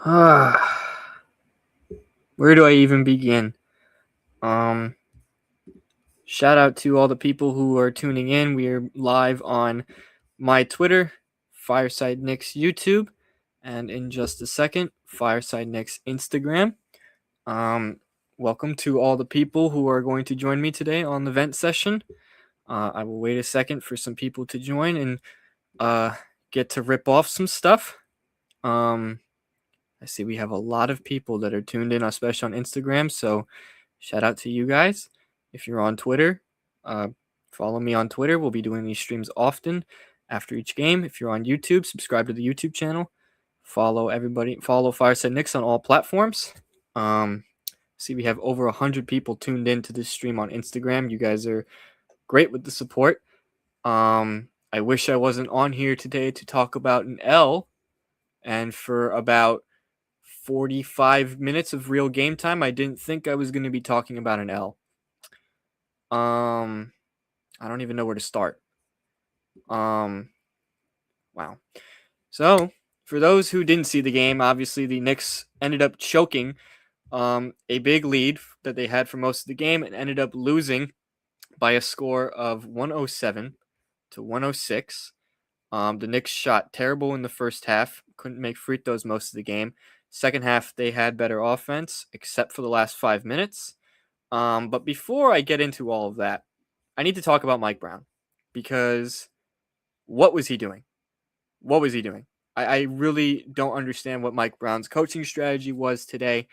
Where do I even begin? Um, Shout out to all the people who are tuning in. We are live on my Twitter, Fireside Knicks YouTube, and in just a second, Fireside Knicks Instagram. Um, Welcome to all the people who are going to join me today on the vent session. I will wait a second for some people to join and get to rip off some stuff. I see we have a lot of people that are tuned in, especially on Instagram. So shout out to you guys. If you're on Twitter, uh, follow me on Twitter. We'll be doing these streams often after each game. If you're on YouTube, subscribe to the YouTube channel. Follow everybody. Follow Fireside Knicks on all platforms. See, we have over 100 people tuned in to this stream on Instagram. You guys are great with the support. I wish I wasn't on here today to talk about an L. And for about 45 minutes of real game time, I didn't think I was going to be talking about an L. I don't even know where to start. Wow. So, for those who didn't see the game, obviously the Knicks ended up choking a big lead that they had for most of the game and ended up losing by a score of 107 to 106. The Knicks shot terrible in the first half, couldn't make free throws most of the game. Second half, they had better offense, except for the last 5 minutes. But before I get into all of that, I need to talk about Mike Brown because what was he doing? What was he doing? I really don't understand what Mike Brown's coaching strategy was today.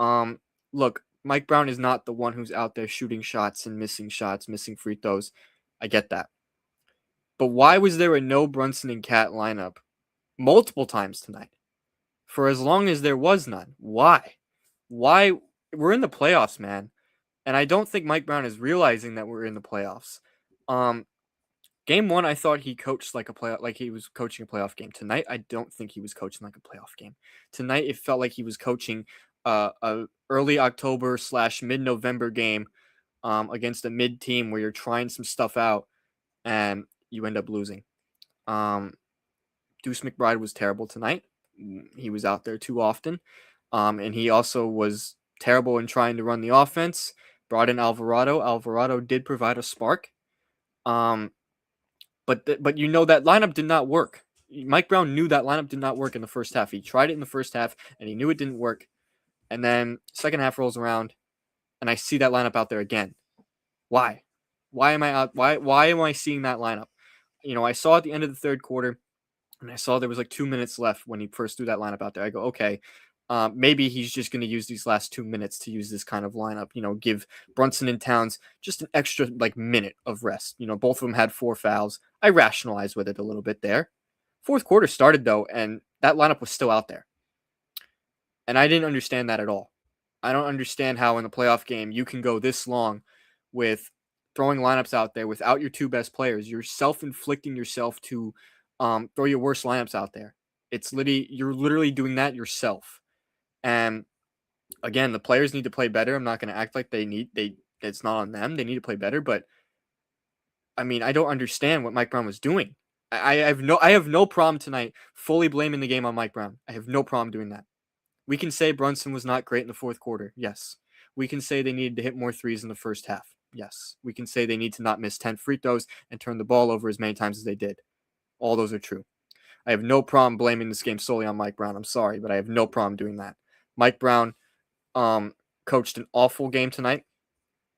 Look, Mike Brown is not the one who's out there shooting shots, missing free throws. I get that. But why was there a no Brunson and Cat lineup multiple times tonight? For as long as there was none. Why? Why? We're in the playoffs, man. And I don't think Mike Brown is realizing that we're in the playoffs. Game one, I thought he coached like he was coaching a playoff game. Tonight, I don't think he was coaching like a playoff game. Tonight, it felt like he was coaching a early October / mid-November game against a mid team where you're trying some stuff out and you end up losing. Deuce McBride was terrible tonight. He was out there too often. And he also was terrible in trying to run the offense. Brought in Alvarado. Alvarado did provide a spark. But you know that lineup did not work. Mike Brown knew that lineup did not work in the first half. He tried it in the first half, and he knew it didn't work. And then second half rolls around, and I see that lineup out there again. Why? Why am I out? Why am I seeing that lineup? You know, I saw at the end of the third quarter, and I saw there was like 2 minutes left when he first threw that lineup out there. I go, okay, maybe he's just going to use these last 2 minutes to use this kind of lineup. You know, give Brunson and Towns just an extra like minute of rest. You know, both of them had 4 fouls. I rationalized with it a little bit there. Fourth quarter started though, and that lineup was still out there, and I didn't understand that at all. I don't understand how in the playoff game you can go this long with throwing lineups out there without your 2 best players. You're self-inflicting yourself to throw your worst lineups out there. You're literally doing that yourself. And again, the players need to play better. I'm not going to act like it's not on them. They need to play better. But I mean, I don't understand what Mike Brown was doing. I have no problem tonight fully blaming the game on Mike Brown. I have no problem doing that. We can say Brunson was not great in the fourth quarter. Yes. We can say they needed to hit more threes in the first half. Yes. We can say they need to not miss 10 free throws and turn the ball over as many times as they did. All those are true. I have no problem blaming this game solely on Mike Brown. I'm sorry, but I have no problem doing that. Mike Brown coached an awful game tonight.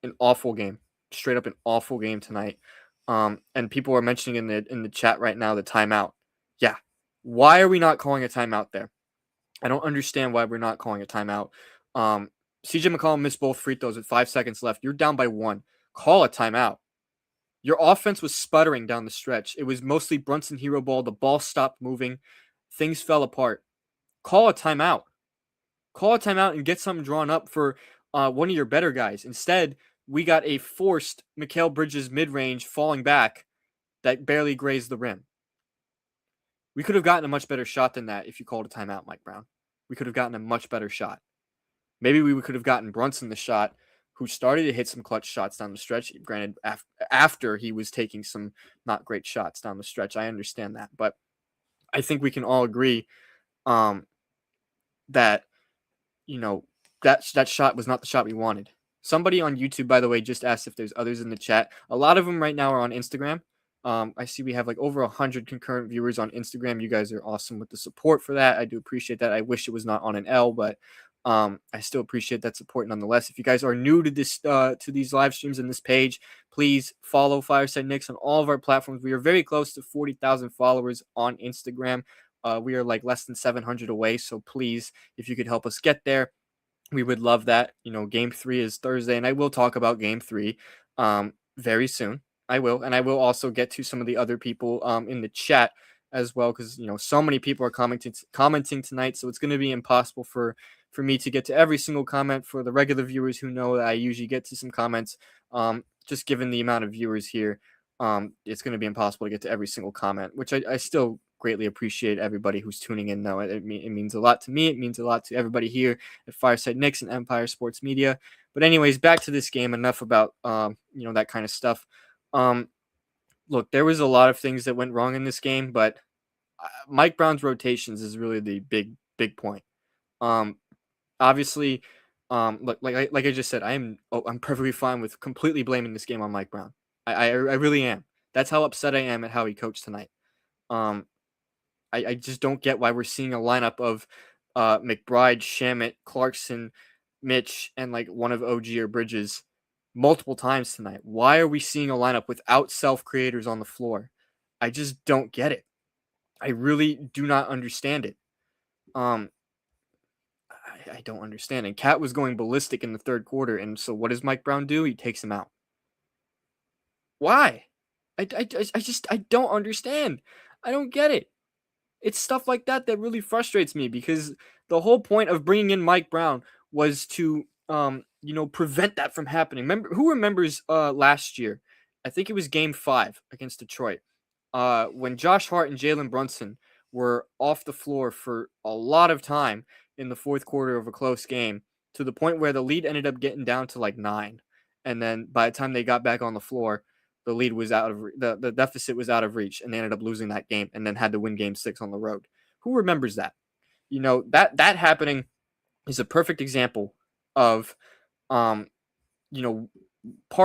An awful game. Straight up an awful game tonight. And people are mentioning in the chat right now the timeout. Yeah. Why are we not calling a timeout there? I don't understand why we're not calling a timeout. CJ McCollum missed both free throws with 5 seconds left. You're down by 1. Call a timeout. Your offense was sputtering down the stretch. It was mostly Brunson hero ball. The ball stopped moving. Things fell apart. Call a timeout. Call a timeout and get something drawn up for one of your better guys. Instead, we got a forced Mikal Bridges mid-range falling back that barely grazed the rim. We could have gotten a much better shot than that if you called a timeout, Mike Brown. We could have gotten a much better shot. Maybe we could have gotten Brunson the shot, who started to hit some clutch shots down the stretch. Granted, after he was taking some not great shots down the stretch. I understand that. But I think we can all agree that, you know, that shot was not the shot we wanted. Somebody on YouTube, by the way, just asked if there's others in the chat. A lot of them right now are on Instagram. I see we have like over 100 concurrent viewers on Instagram. You guys are awesome with the support for that. I do appreciate that. I wish it was not on an L, but I still appreciate that support nonetheless. If you guys are new to this, to these live streams and this page, please follow Fireside Knicks on all of our platforms. We are very close to 40,000 followers on Instagram. We are like less than 700 away. So please, if you could help us get there, we would love that. Game 3 is Thursday, and I will talk about game 3 very soon. I will, and I will also get to some of the other people in the chat as well, because so many people are commenting tonight, so it's going to be impossible for me to get to every single comment. For the regular viewers who know that I usually get to some comments, just given the amount of viewers here, it's going to be impossible to get to every single comment, which I still greatly appreciate everybody who's tuning in, though. It means a lot to me. It means a lot to everybody here at Fireside Knicks and Empire Sports Media. But anyways, back to this game. Enough about that kind of stuff. Look, there was a lot of things that went wrong in this game, but Mike Brown's rotations is really the big point. Obviously, look, like I just said, I'm perfectly fine with completely blaming this game on Mike Brown. I really am. That's how upset I am at how he coached tonight. I just don't get why we're seeing a lineup of McBride, Shamet, Clarkson, Mitch, and like one of OG or Bridges multiple times tonight. Why are we seeing a lineup without self-creators on the floor? I just don't get it. I really do not understand it. I don't understand. And Cat was going ballistic in the third quarter, and so what does Mike Brown do? He takes him out. Why? I don't understand. I don't get it. It's stuff like that that really frustrates me, because the whole point of bringing in Mike Brown was to, prevent that from happening. Who remembers last year? I think it was Game 5 against Detroit, when Josh Hart and Jalen Brunson were off the floor for a lot of time in the fourth quarter of a close game, to the point where the lead ended up getting down to like 9, and then by the time they got back on the floor, the lead was out of the deficit was out of reach, and they ended up losing that game, and then had to win Game 6 on the road. Who remembers that? That happening is a perfect example of, part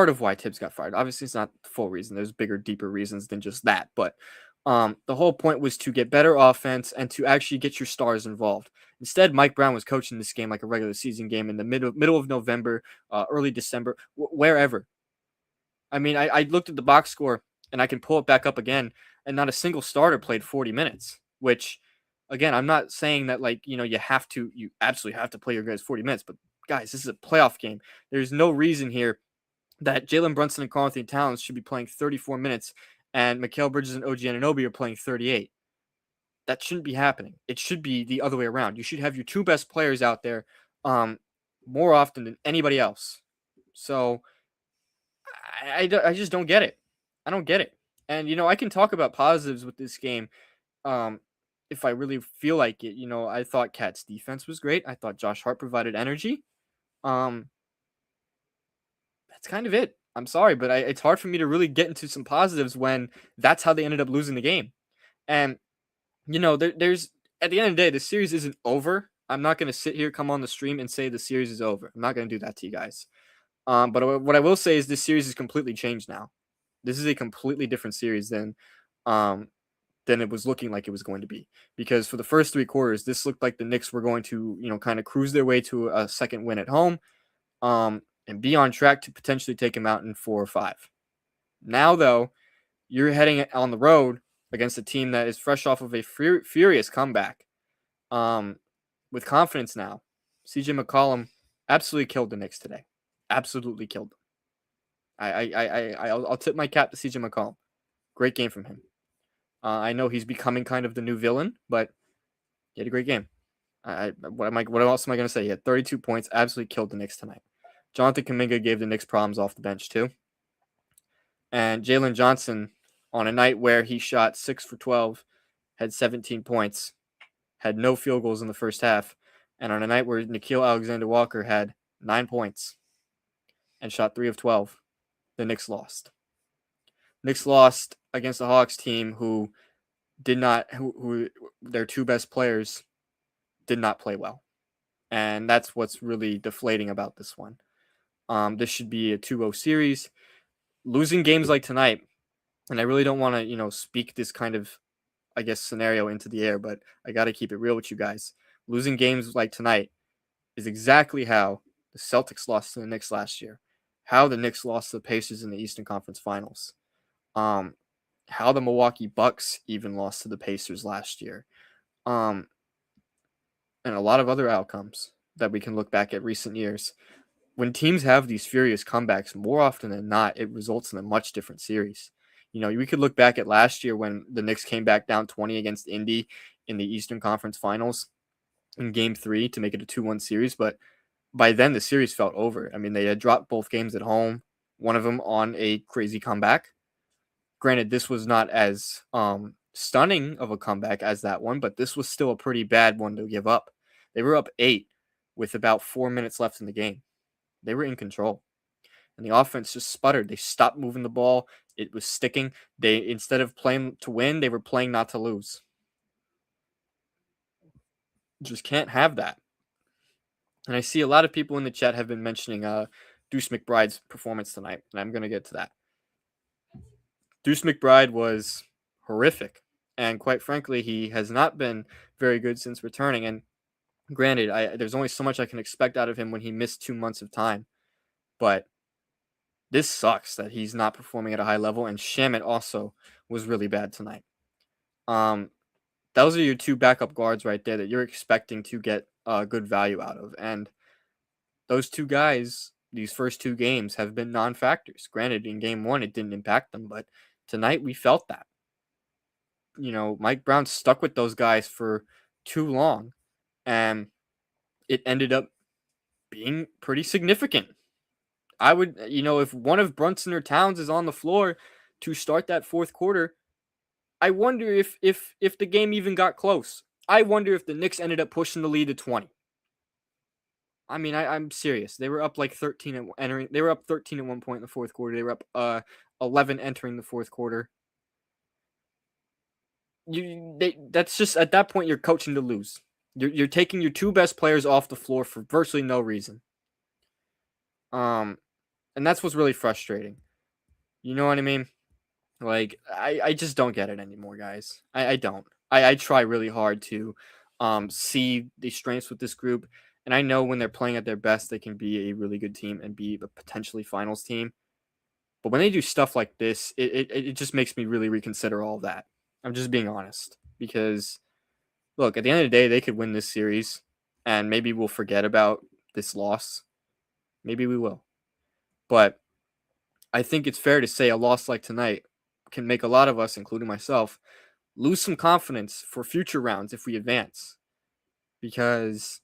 of why Tibbs got fired. Obviously, it's not the full reason. There's bigger, deeper reasons than just that. But the whole point was to get better offense and to actually get your stars involved. Instead, Mike Brown was coaching this game like a regular season game in the middle of November, early December, wherever. I mean, I looked at the box score, and I can pull it back up again, and not a single starter played 40 minutes, which, again, I'm not saying that, like, you absolutely have to play your guys 40 minutes, but guys, this is a playoff game. There's no reason here that Jalen Brunson and Karl-Anthony Towns should be playing 34 minutes and Mikal Bridges and OG Anunoby are playing 38. That shouldn't be happening. It should be the other way around. You should have your two best players out there more often than anybody else. So I just don't get it. I don't get it. And, I can talk about positives with this game if I really feel like it. I thought Cat's defense was great. I thought Josh Hart provided energy. That's kind of it. I'm sorry, but it's hard for me to really get into some positives when that's how they ended up losing the game. And, there's at the end of the day, the series isn't over. I'm not going to sit here, come on the stream, and say the series is over. I'm not going to do that to you guys. But what I will say is this series is completely changed now. This is a completely different series than it was looking like it was going to be. Because for the first 3 quarters, this looked like the Knicks were going to, kind of cruise their way to a second win at home, and be on track to potentially take them out in 4 or 5. Now, though, you're heading on the road against a team that is fresh off of a furious comeback, with confidence now. CJ McCollum absolutely killed the Knicks today. Absolutely killed them. I'll tip my cap to CJ McCollum. Great game from him. I know he's becoming kind of the new villain, but he had a great game. What else am I going to say? He had 32 points, absolutely killed the Knicks tonight. Jonathan Kuminga gave the Knicks problems off the bench too. And Jalen Johnson, on a night where he shot 6 for 12, had 17 points, had no field goals in the first half, and on a night where Nickeil Alexander-Walker had 9 points and shot 3 of 12, the Knicks lost. Knicks lost against the Hawks team who their 2 best players did not play well. And that's what's really deflating about this one. This should be a 2-0 series. Losing games like tonight, and I really don't want to, speak this kind of, I guess, scenario into the air, but I got to keep it real with you guys. Losing games like tonight is exactly how the Celtics lost to the Knicks last year, how the Knicks lost to the Pacers in the Eastern Conference Finals, um, how the Milwaukee Bucks even lost to the Pacers last year, um, and a lot of other outcomes that we can look back at recent years. When teams have these furious comebacks, more often than not, it results in a much different series. We could look back at last year when the Knicks came back down 20 against Indy in the Eastern Conference Finals in Game 3 to make it a 2-1 series, but by then the series felt over. I mean, they had dropped both games at home, one of them on a crazy comeback. Granted, this was not as stunning of a comeback as that one, but this was still a pretty bad one to give up. They were up 8 with about 4 minutes left in the game. They were in control. And the offense just sputtered. They stopped moving the ball. It was sticking. They, instead of playing to win, they were playing not to lose. Just can't have that. And I see a lot of people in the chat have been mentioning Deuce McBride's performance tonight, and I'm going to get to that. Deuce McBride was horrific, and quite frankly, he has not been very good since returning. And granted, there's only so much I can expect out of him when he missed 2 months of time, but this sucks that he's not performing at a high level. And Shamit also was really bad tonight. Those are your two backup guards right there that you're expecting to get good value out of, and those two guys, these first 2 games, have been non-factors. Granted, in Game 1, it didn't impact them, but tonight we felt that. Mike Brown stuck with those guys for too long, and it ended up being pretty significant. I would, if one of Brunson or Towns is on the floor to start that fourth quarter, I wonder if the game even got close. I wonder if the Knicks ended up pushing the lead to 20. I mean, I'm serious. They were up like 13 at entering. They were up 13 at one point in the fourth quarter. They were up 11 entering the fourth quarter. That's just at that point you're coaching to lose. You're taking your 2 best players off the floor for virtually no reason. And that's what's really frustrating. You know what I mean? Like I just don't get it anymore, guys. I don't. I try really hard to see the strengths with this group. And I know when they're playing at their best, they can be a really good team and be a potentially finals team. But when they do stuff like this, it just makes me really reconsider all of that. I'm just being honest. Because, look, at the end of the day, they could win this series. And maybe we'll forget about this loss. Maybe we will. But I think it's fair to say a loss like tonight can make a lot of us, including myself, lose some confidence for future rounds if we advance. Because,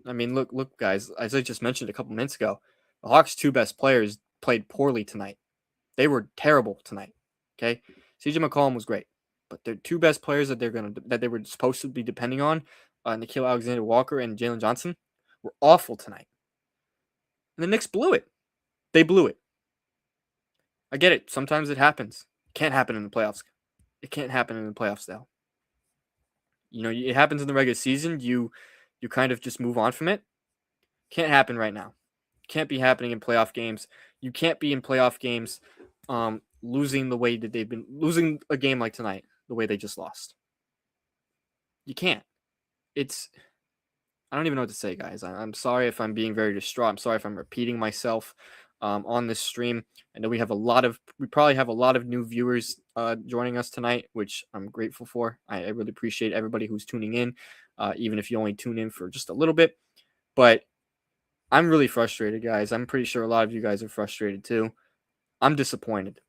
I mean, look, guys, as I just mentioned a couple minutes ago, the Hawks' 2 best players played poorly tonight. They were terrible tonight. Okay, CJ McCollum was great, but their 2 best players that they were supposed to be depending on, Nickeil Alexander-Walker and Jalen Johnson, were awful tonight. And the Knicks blew it. They blew it. I get it. Sometimes it happens. It can't happen in the playoffs. It can't happen in the playoffs, though. It happens in the regular season. You kind of just move on from it. Can't happen right now. Can't be happening in playoff games. You can't be in playoff games losing the way that they've been losing a game like tonight, the way they just lost. You can't. I don't even know what to say, guys. I'm sorry if I'm being very distraught. I'm sorry if I'm repeating myself on this stream. I know we probably have a lot of new viewers joining us tonight, which I'm grateful for. I really appreciate everybody who's tuning in, even if you only tune in for just a little bit. But I'm really frustrated, guys. I'm pretty sure a lot of you guys are frustrated too. I'm disappointed.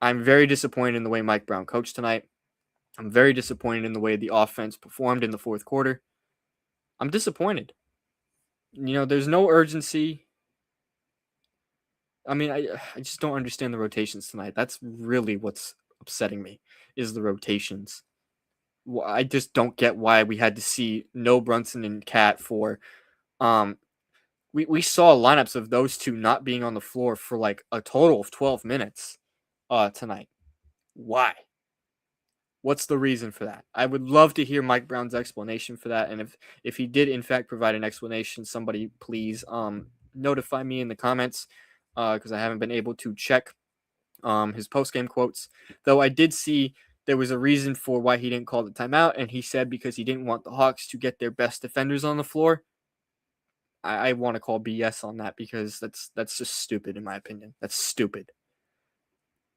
I'm very disappointed in the way Mike Brown coached tonight. I'm very disappointed in the way the offense performed in the fourth quarter. I'm disappointed. There's no urgency. I mean, I just don't understand the rotations tonight. That's really what's upsetting me, is the rotations. I just don't get why we had to see no Brunson and Cat for we saw lineups of those two not being on the floor for like a total of 12 minutes tonight. Why? What's the reason for that? I would love to hear Mike Brown's explanation for that. And if he did in fact provide an explanation, somebody please notify me in the comments because I haven't been able to check his post game quotes. Though I did see there was a reason for why he didn't call the timeout, and he said because he didn't want the Hawks to get their best defenders on the floor. I want to call BS on that because that's just stupid in my opinion. That's stupid.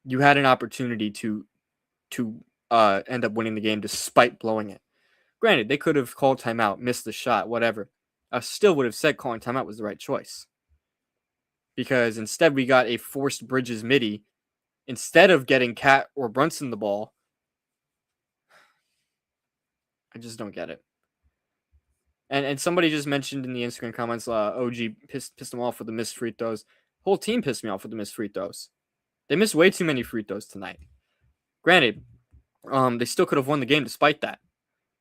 You had an opportunity to end up winning the game despite blowing it. Granted, they could have called timeout, missed the shot, whatever. I still would have said calling timeout was the right choice. Because instead we got a forced Bridges midi. Instead of getting Cat or Brunson the ball, I just don't get it. And somebody just mentioned in the Instagram comments, OG pissed them off with the missed free throws. Whole team pissed me off with the missed free throws. They missed way too many free throws tonight. Granted, they still could have won the game despite that.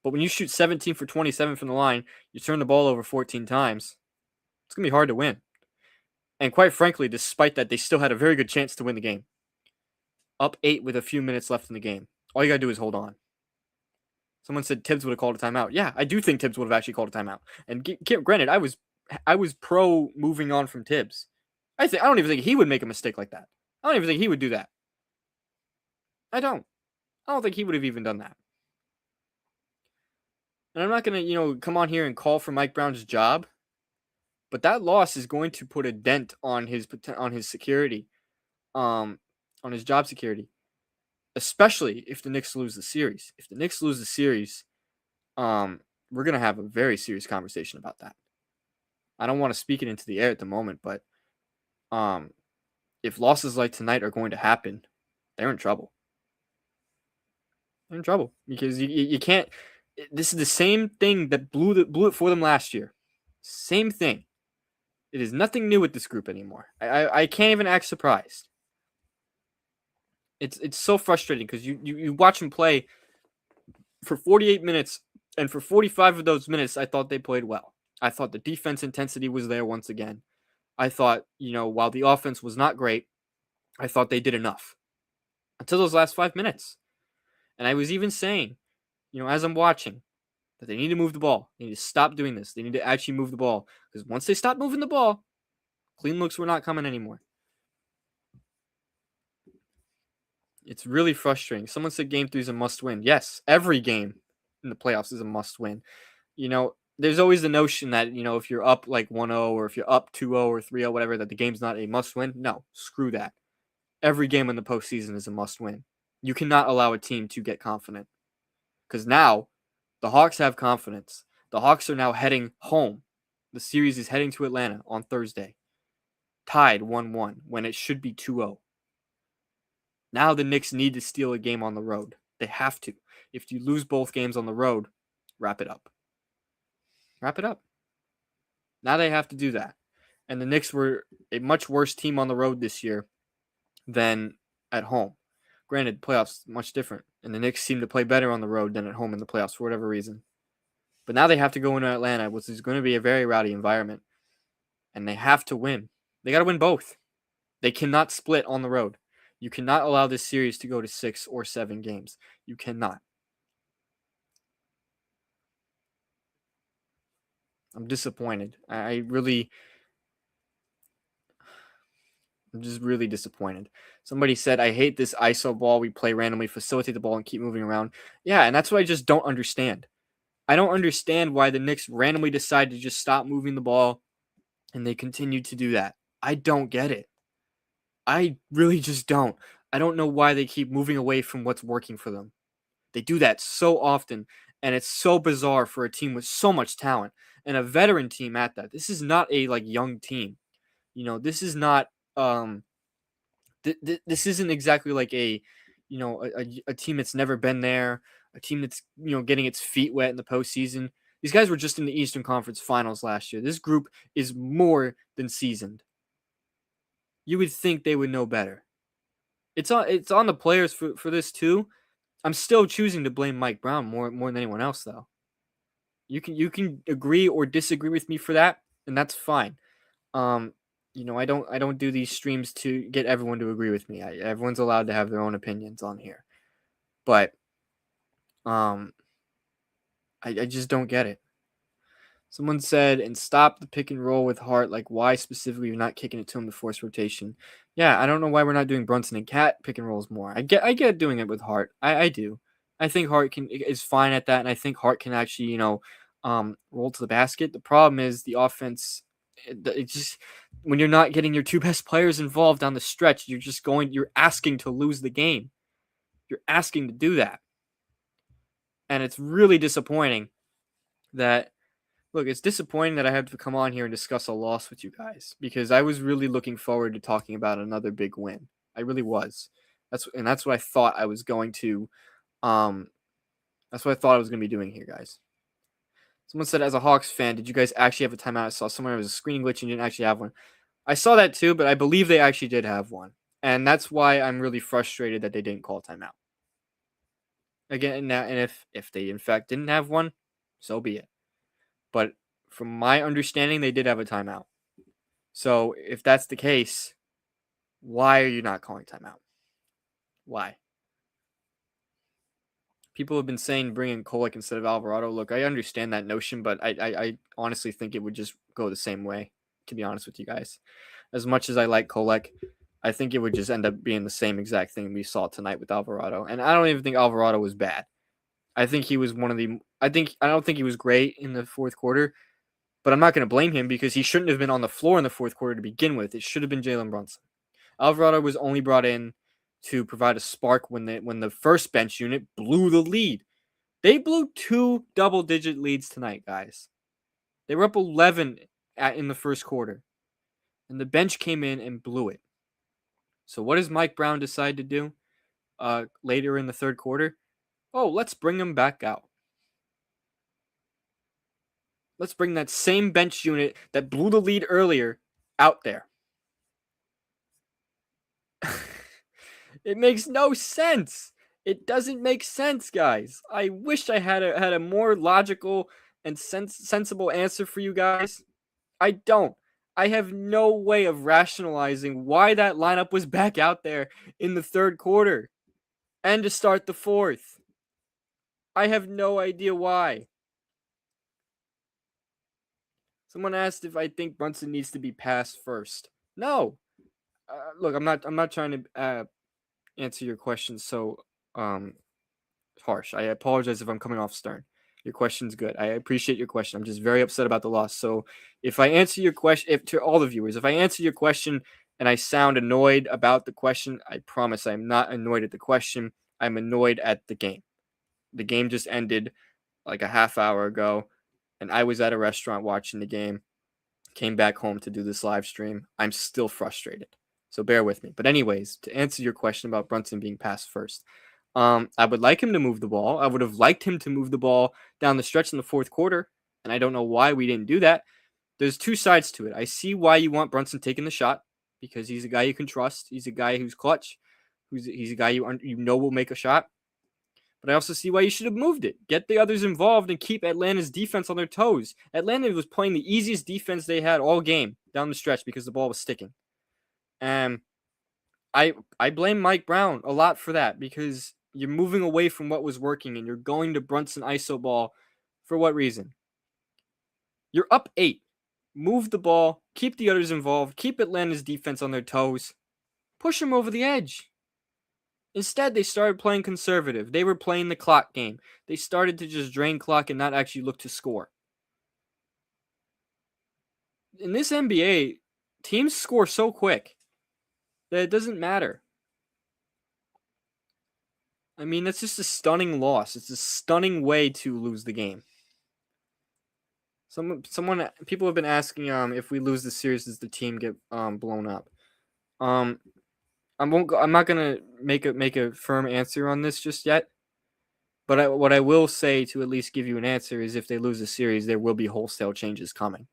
But when you shoot 17 for 27 from the line, you turn the ball over 14 times, it's going to be hard to win. And quite frankly, despite that, they still had a very good chance to win the game. Up 8 with a few minutes left in the game. All you got to do is hold on. Someone said Tibbs would have called a timeout. Yeah, I do think Tibbs would have actually called a timeout. And granted, I was pro moving on from Tibbs. I don't even think he would make a mistake like that. I don't even think he would do that. I don't think he would have even done that. And I'm not going to, come on here and call for Mike Brown's job, but that loss is going to put a dent on his security, on his job security, especially if the Knicks lose the series. If the Knicks lose the series, we're going to have a very serious conversation about that. I don't want to speak it into the air at the moment, but if losses like tonight are going to happen, they're in trouble. They're in trouble because you can't. This is the same thing that blew it for them last year. Same thing. It is nothing new with this group anymore. I can't even act surprised. It's so frustrating because you watch them play for 48 minutes, and for 45 of those minutes, I thought they played well. I thought the defense intensity was there once again. I thought, while the offense was not great, I thought they did enough until those last 5 minutes. And I was even saying, as I'm watching, that they need to move the ball. They need to stop doing this. They need to actually move the ball. Because once they stop moving the ball, clean looks were not coming anymore. It's really frustrating. Someone said Game 3 is a must-win. Yes, every game in the playoffs is a must-win. There's always the notion that, if you're up like 1-0 or if you're up 2-0 or 3-0, whatever, that the game's not a must-win. No, screw that. Every game in the postseason is a must-win. You cannot allow a team to get confident. Because now, the Hawks have confidence. The Hawks are now heading home. The series is heading to Atlanta on Thursday. Tied 1-1 when it should be 2-0. Now the Knicks need to steal a game on the road. They have to. If you lose both games on the road, wrap it up. Wrap it up. Now they have to do that. And the Knicks were a much worse team on the road this year than at home. Granted, playoffs much different. And the Knicks seem to play better on the road than at home in the playoffs for whatever reason. But now they have to go into Atlanta, which is going to be a very rowdy environment. And they have to win. They got to win both. They cannot split on the road. You cannot allow this series to go to 6 or 7 games. You cannot. I'm disappointed. I'm just really disappointed. Somebody said, I hate this ISO ball. We play randomly, facilitate the ball, and keep moving around. Yeah, and that's what I just don't understand. I don't understand why the Knicks randomly decide to just stop moving the ball, and they continue to do that. I don't get it. I really just don't. I don't know why they keep moving away from what's working for them. They do that so often, and it's so bizarre for a team with so much talent and a veteran team at that. This is not a young team. This is not this isn't exactly like a team that's never been there, a team that's getting its feet wet in the postseason. These guys were just in the Eastern Conference Finals last year. This group is more than seasoned. You would think they would know better. It's on the players for this too. I'm still choosing to blame Mike Brown more than anyone else, though. You can agree or disagree with me for that, and that's fine. I don't do these streams to get everyone to agree with me. Everyone's allowed to have their own opinions on here. But Um, I just don't get it. Someone said, and stop the pick and roll with Hart. Like, why specifically you're not kicking it to him to force rotation? Yeah, I don't know why we're not doing Brunson and Cat pick and rolls more. I get doing it with Hart. I do. I think Hart is fine at that, and I think Hart can actually, roll to the basket. The problem is the offense. It just when you're not getting your two best players involved down the stretch, you're asking to lose the game. You're asking to do that, and it's really disappointing that. Look, it's disappointing that I have to come on here and discuss a loss with you guys because I was really looking forward to talking about another big win. I really was. That's what I thought I was going to um that's what I thought I was going to be doing here, guys. Someone said, as a Hawks fan, did you guys actually have a timeout? I saw somewhere it was a screening glitch and you didn't actually have one. I saw that too, but I believe they actually did have one. And that's why I'm really frustrated that they didn't call timeout. Again, now, and if they in fact didn't have one, so be it. But from my understanding, they did have a timeout. So if that's the case, why are you not calling timeout? Why? People have been saying bring in Kolek instead of Alvarado. Look, I understand that notion, but I honestly think it would just go the same way, to be honest with you guys. As much as I like Kolek, I think it would just end up being the same exact thing we saw tonight with Alvarado. And I don't even think Alvarado was bad. I think he was I don't think he was great in the fourth quarter, but I'm not going to blame him because he shouldn't have been on the floor in the fourth quarter to begin with. It should have been Jalen Brunson. Alvarado was only brought in to provide a spark when the first bench unit blew the lead. They blew 2 double-digit leads tonight, guys. They were up 11 in the first quarter, and the bench came in and blew it. So what does Mike Brown decide to do later in the third quarter? Oh, let's bring him back out. Let's bring that same bench unit that blew the lead earlier out there. It makes no sense. It doesn't make sense, guys. I wish I had a more logical and sensible answer for you guys. I don't. I have no way of rationalizing why that lineup was back out there in the third quarter and to start the fourth. I have no idea why. Someone asked if I think Brunson needs to be passed first. No. Look, I'm not trying to answer your question so harsh. I apologize if I'm coming off stern. Your question's good. I appreciate your question. I'm just very upset about the loss. So if I answer your question, if to all the viewers, if I answer your question and I sound annoyed about the question, I promise I'm not annoyed at the question. I'm annoyed at the game. The game just ended like a half hour ago, and I was at a restaurant watching the game. Came back home to do this live stream. I'm still frustrated. So bear with me. But anyways, to answer your question about Brunson being passed first, I would like him to move the ball. I would have liked him to move the ball down the stretch in the fourth quarter, and I don't know why we didn't do that. There's two sides to it. I see why you want Brunson taking the shot because he's a guy you can trust. He's a guy who's clutch. He's a guy you know will make a shot. But I also see why you should have moved it. Get the others involved and keep Atlanta's defense on their toes. Atlanta was playing the easiest defense they had all game down the stretch because the ball was sticking. And I blame Mike Brown a lot for that because you're moving away from what was working and you're going to Brunson ISO ball for what reason? You're up 8. Move the ball, keep the others involved, keep Atlanta's defense on their toes, push them over the edge. Instead, they started playing conservative. They were playing the clock game. They started to just drain clock and not actually look to score. In this NBA, teams score so quick that it doesn't matter. I mean, that's just a stunning loss. It's a stunning way to lose the game. People have been asking if we lose the series, does the team get blown up? I'm not gonna make a firm answer on this just yet. But what I will say to at least give you an answer is if they lose the series, there will be wholesale changes coming.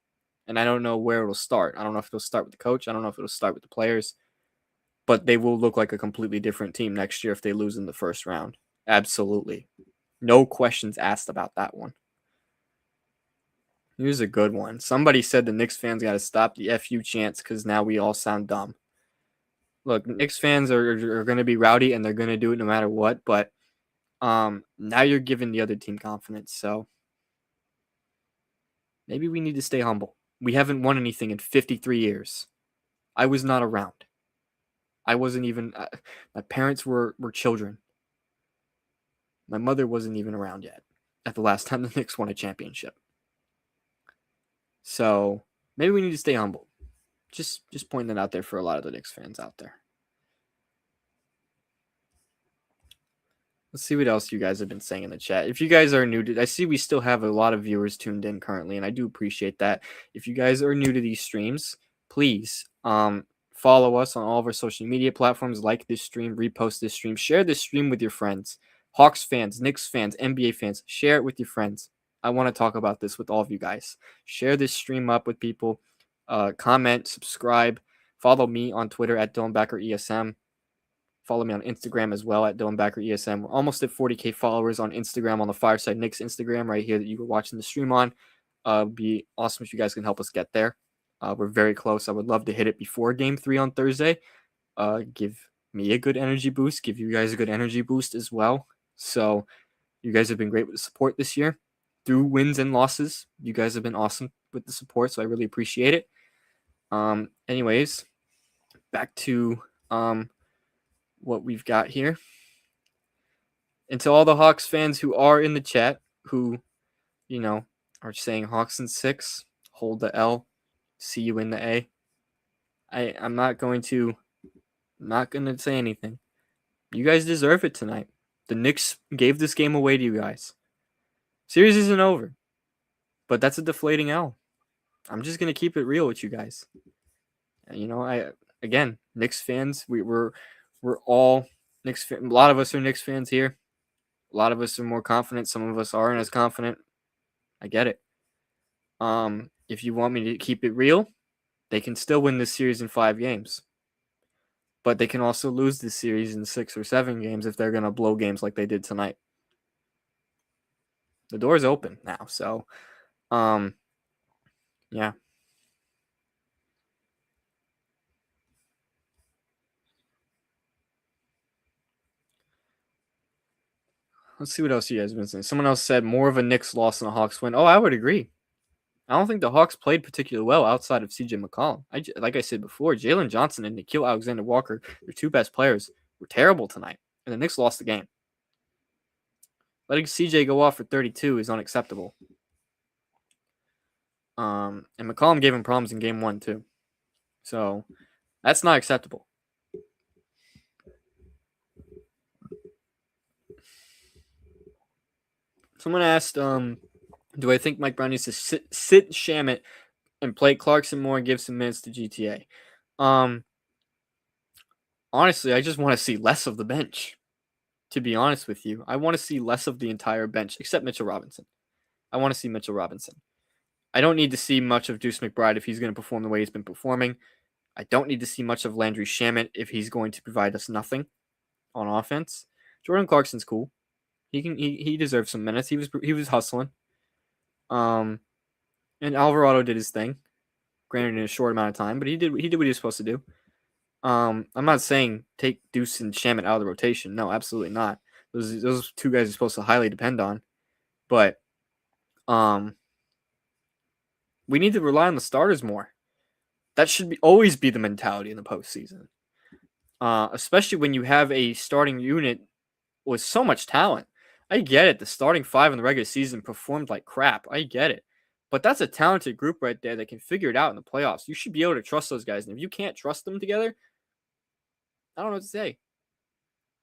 And I don't know where it'll start. I don't know if it'll start with the coach. I don't know if it'll start with the players. But they will look like a completely different team next year if they lose in the first round. Absolutely. No questions asked about that one. Here's a good one. Somebody said the Knicks fans got to stop the FU chants because now we all sound dumb. Look, Knicks fans are going to be rowdy and they're going to do it no matter what. But Now you're giving the other team confidence. So maybe we need to stay humble. We haven't won anything in 53 years. I was not around. I wasn't even. My parents were children. My mother wasn't even around yet at the last time the Knicks won a championship. So maybe we need to stay humble. Just pointing that out there for a lot of the Knicks fans out there. Let's see what else you guys have been saying in the chat. If you guys are new to, I see we still have a lot of viewers tuned in currently, and I do appreciate that. If you guys are new to these streams, please follow us on all of our social media platforms, like this stream, repost this stream, share this stream with your friends. Hawks fans, Knicks fans, NBA fans, share it with your friends. I want to talk about this with all of you guys. Share this stream up with people. Comment, subscribe, follow me on Twitter at DylanBackerESM. Follow me on Instagram as well at DylanBackerESM. We're almost at 40K followers on Instagram, on the Fireside Knicks Instagram right here that you were watching the stream on. It'd be awesome if you guys can help us get there. We're very close. I would love to hit it before Game 3 on Thursday. Give me a good energy boost. Give you guys a good energy boost as well. So you guys have been great with the support this year. Through wins and losses, you guys have been awesome with the support, so I really appreciate it. Anyways, back to what we've got here. And to all the Hawks fans who are in the chat, who, are saying Hawks in 6, hold the L, see you in the A. I'm not going to say anything. You guys deserve it tonight. The Knicks gave this game away to you guys. Series isn't over, but that's a deflating L. I'm just going to keep it real with you guys. Knicks fans, we're all Knicks fans. A lot of us are Knicks fans here. A lot of us are more confident. Some of us aren't as confident. I get it. If you want me to keep it real, they can still win this series in 5 games. But they can also lose this series in 6 or 7 games if they're going to blow games like they did tonight. The door's open now. So, yeah. Let's see what else you guys have been saying. Someone else said more of a Knicks loss than a Hawks win. Oh, I would agree. I don't think the Hawks played particularly well outside of CJ McCollum. Like I said before, Jalen Johnson and Nickeil Alexander-Walker, their 2 best players, were terrible tonight, and the Knicks lost the game. Letting CJ go off for 32 is unacceptable. And McCollum gave him problems in game 1 too. So that's not acceptable. Someone asked, do I think Mike Brown needs to sit Shamet and play Clarkson more and give some minutes to GTA? Honestly, I just want to see less of the bench. To be honest with you, I want to see less of the entire bench, except Mitchell Robinson. I want to see Mitchell Robinson. I don't need to see much of Deuce McBride if he's going to perform the way he's been performing. I don't need to see much of Landry Shamet if he's going to provide us nothing on offense. Jordan Clarkson's cool. He deserves some minutes. He was hustling. And Alvarado did his thing, granted in a short amount of time, but he did what he was supposed to do. I'm not saying take Deuce and Shamet out of the rotation. No, absolutely not. Those 2 guys are supposed to highly depend on. But we need to rely on the starters more. That should always be the mentality in the postseason. Especially when you have a starting unit with so much talent. I get it. The starting 5 in the regular season performed like crap. I get it. But that's a talented group right there that can figure it out in the playoffs. You should be able to trust those guys. And if you can't trust them together, I don't know what to say.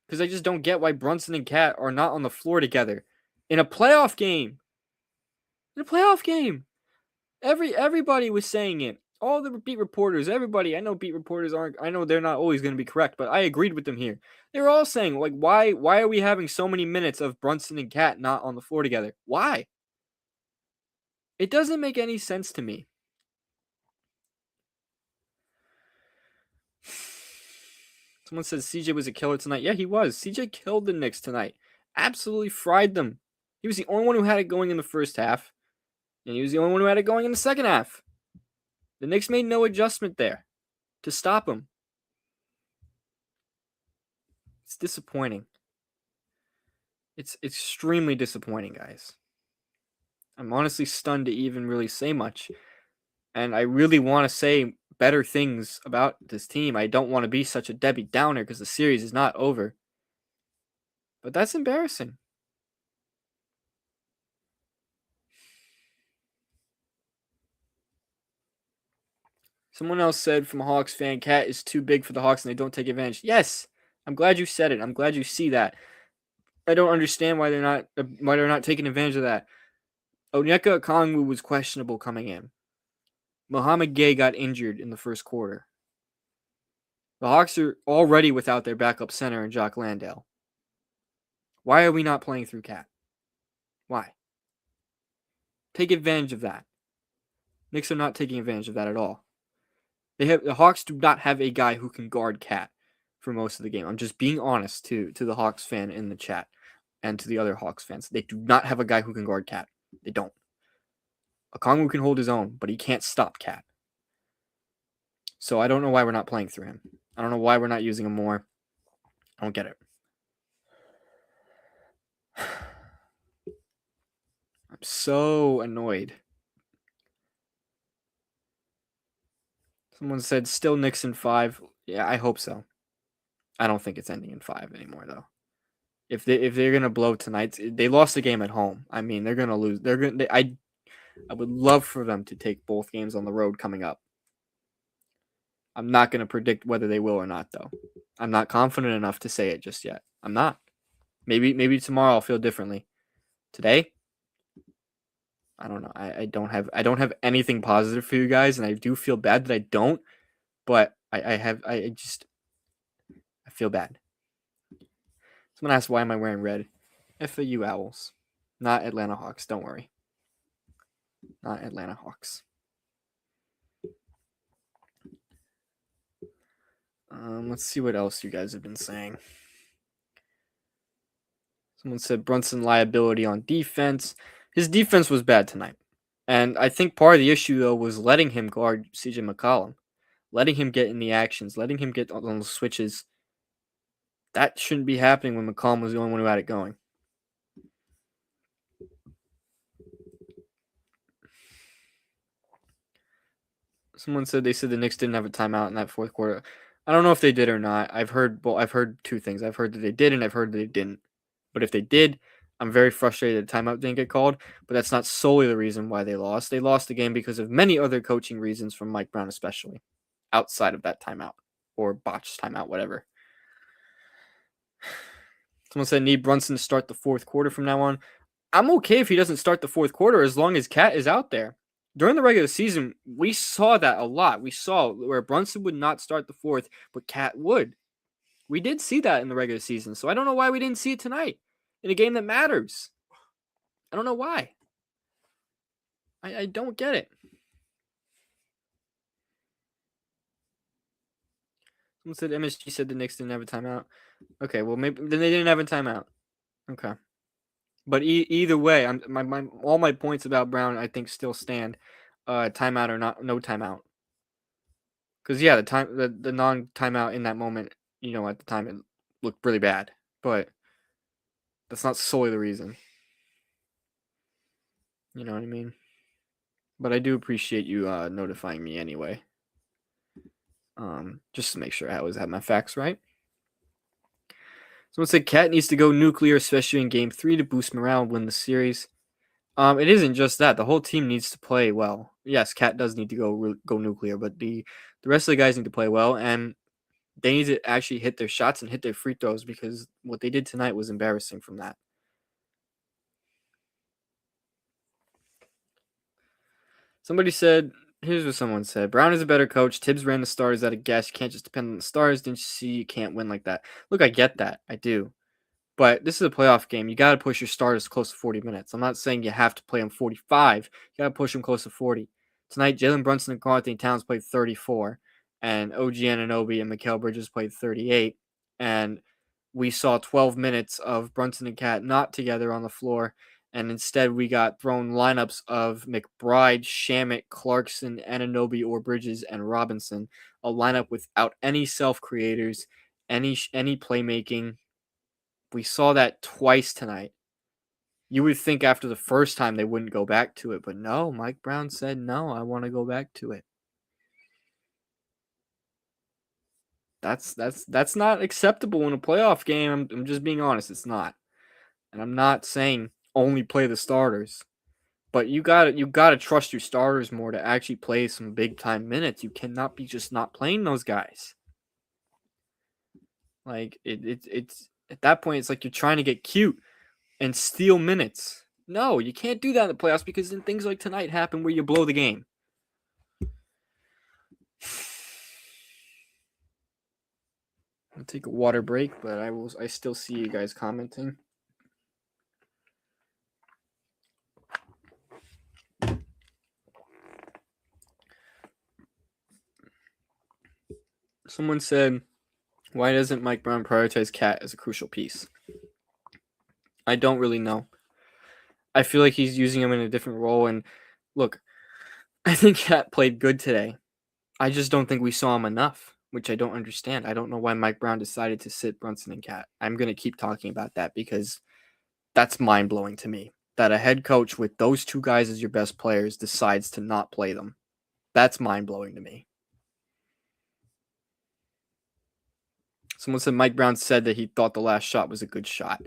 Because I just don't get why Brunson and Cat are not on the floor together in a playoff game. Everybody was saying it. All the beat reporters, everybody. I know beat reporters aren't. I know they're not always going to be correct, but I agreed with them here. They were all saying, like, why are we having so many minutes of Brunson and Cat not on the floor together? Why? It doesn't make any sense to me. Someone says CJ was a killer tonight. Yeah, he was. CJ killed the Knicks tonight. Absolutely fried them. He was the only one who had it going in the first half, and he was the only one who had it going in the second half. The Knicks made no adjustment there to stop him. It's disappointing. It's extremely disappointing, guys. I'm honestly stunned to even really say much. And I really want to say better things about this team. I don't want to be such a Debbie Downer because the series is not over. But that's embarrassing. Someone else said from a Hawks fan, Cat is too big for the Hawks and they don't take advantage. Yes, I'm glad you said it. I'm glad you see that. I don't understand why they're not taking advantage of that. Onyeka Okongwu was questionable coming in. Mohamed Gay got injured in the first quarter. The Hawks are already without their backup center in Jock Landale. Why are we not playing through Cat? Why? Take advantage of that. Knicks are not taking advantage of that at all. The Hawks do not have a guy who can guard Cat for most of the game. I'm just being honest to the Hawks fan in the chat and to the other Hawks fans. They do not have a guy who can guard Cat. They don't. Okongwu can hold his own, but he can't stop Cat. So I don't know why we're not playing through him. I don't know why we're not using him more. I don't get it. I'm so annoyed. Someone said still Knicks in 5. Yeah, I hope so. I don't think it's ending in 5 anymore though. If they're gonna blow tonight, they lost the game at home. I mean, they're gonna lose. I would love for them to take both games on the road coming up. I'm not gonna predict whether they will or not though. I'm not confident enough to say it just yet. I'm not. Maybe tomorrow I'll feel differently. Today, I don't know. I don't have anything positive for you guys, and I do feel bad that I don't. But I feel bad. Someone asked why am I wearing red? FAU Owls, not Atlanta Hawks. Don't worry, not Atlanta Hawks. Let's see what else you guys have been saying. Someone said Brunson liability on defense. His defense was bad tonight. And I think part of the issue, though, was letting him guard CJ McCollum. Letting him get in the actions. Letting him get on the switches. That shouldn't be happening when McCollum was the only one who had it going. Someone said the Knicks didn't have a timeout in that fourth quarter. I don't know if they did or not. I've heard two things. I've heard that they did and I've heard that they didn't. But if they did, I'm very frustrated that timeout didn't get called. But that's not solely the reason why they lost. They lost the game because of many other coaching reasons from Mike Brown especially, outside of that timeout or botched timeout, whatever. Someone said need Brunson to start the fourth quarter from now on. I'm okay if he doesn't start the fourth quarter as long as Cat is out there. During the regular season, we saw that a lot. We saw where Brunson would not start the fourth, but Cat would. We did see that in the regular season, so I don't know why we didn't see it tonight in a game that matters. I don't know why. I don't get it. Someone said MSG said the Knicks didn't have a timeout. Okay, well maybe then they didn't have a timeout. Okay, but either way, all my points about Brown I think still stand. Timeout or not, no timeout. Because yeah, the non timeout in that moment, at the time it looked really bad, but that's not solely the reason. You know what I mean? But I do appreciate you notifying me anyway. Just to make sure I always have my facts right. Someone said Cat needs to go nuclear, especially in Game 3 to boost morale and win the series. It isn't just that. The whole team needs to play well. Yes, Cat does need to go nuclear, but the rest of the guys need to play well, and they need to actually hit their shots and hit their free throws because what they did tonight was embarrassing from that. Somebody said, here's what someone said. Brown is a better coach. Tibbs ran the starters out of gas. You can't just depend on the stars. Didn't you see you can't win like that? Look, I get that. I do. But this is a playoff game. You got to push your starters close to 40 minutes. I'm not saying you have to play them 45. You got to push them close to 40. Tonight, Jalen Brunson and Karl-Anthony Towns played 34. And OG Anunoby and Mikal Bridges played 38. And we saw 12 minutes of Brunson and Cat not together on the floor. And instead, we got thrown lineups of McBride, Shamet, Clarkson, Anunoby, or Bridges, and Robinson. A lineup without any self-creators, any playmaking. We saw that twice tonight. You would think after the first time they wouldn't go back to it, but no, Mike Brown said, no, I want to go back to it. That's not acceptable in a playoff game. I'm just being honest, it's not. And I'm not saying only play the starters. But you gotta trust your starters more to actually play some big time minutes. You cannot be just not playing those guys. Like it's at that point it's like you're trying to get cute and steal minutes. No, you can't do that in the playoffs because then things like tonight happen where you blow the game. I'll take a water break, but I still see you guys commenting. Someone said, why doesn't Mike Brown prioritize Cat as a crucial piece? I don't really know. I feel like he's using him in a different role. And look, I think Cat played good today. I just don't think we saw him enough, which I don't understand. I don't know why Mike Brown decided to sit Brunson and Cat. I'm going to keep talking about that because that's mind-blowing to me. That a head coach with those two guys as your best players decides to not play them. That's mind-blowing to me. Someone said Mike Brown said that he thought the last shot was a good shot.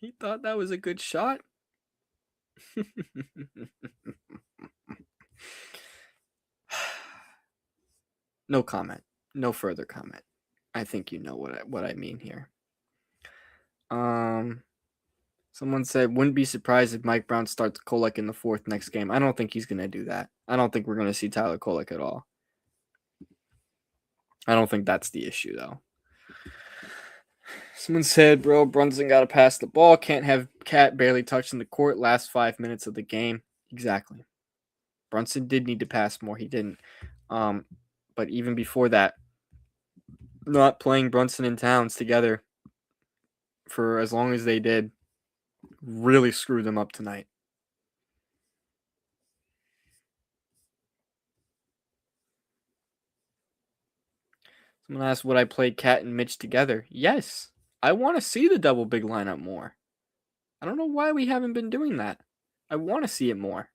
He thought that was a good shot? No comment. No further comment. I think you know what I mean here. Someone said, wouldn't be surprised if Mike Brown starts Kolek in the fourth next game. I don't think he's going to do that. I don't think we're going to see Tyler Kolek at all. I don't think that's the issue, though. Someone said, bro, Brunson got to pass the ball. Can't have Cat barely touching the court last 5 minutes of the game. Exactly. Brunson did need to pass more. He didn't. But even before that, not playing Brunson and Towns together for as long as they did really screwed them up tonight. Someone asked, would I play Cat and Mitch together? Yes. I want to see the double big lineup more. I don't know why we haven't been doing that. I want to see it more.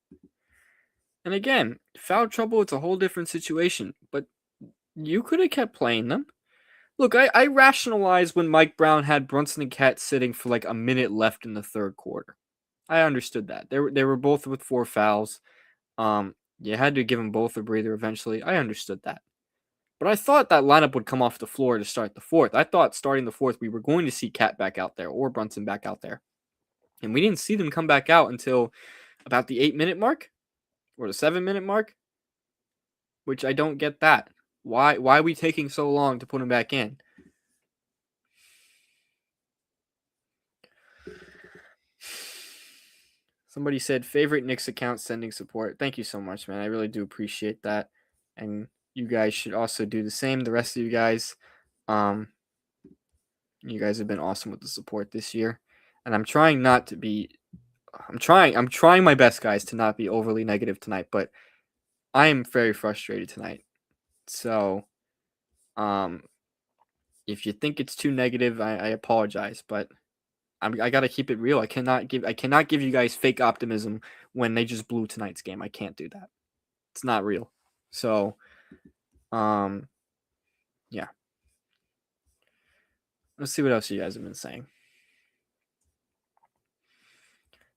And again, foul trouble, it's a whole different situation. But you could have kept playing them. Look, I rationalized when Mike Brown had Brunson and Cat sitting for like a minute left in the third quarter. I understood that. They were both with 4 fouls. You had to give them both a breather eventually. I understood that. But I thought that lineup would come off the floor to start the fourth. I thought starting the fourth, we were going to see Cat back out there or Brunson back out there. And we didn't see them come back out until about the 8-minute mark or the 7-minute mark, which I don't get that. Why are we taking so long to put him back in? Somebody said, favorite Knicks account sending support. Thank you so much, man. I really do appreciate that. And you guys should also do the same. The rest of you guys, you guys have been awesome with the support this year. And I'm trying not to be, I'm trying my best, guys, to not be overly negative tonight, but I am very frustrated tonight. So, if you think it's too negative, I apologize, but I gotta keep it real. I cannot give you guys fake optimism when they just blew tonight's game. I can't do that. It's not real. So, yeah. Let's see what else you guys have been saying.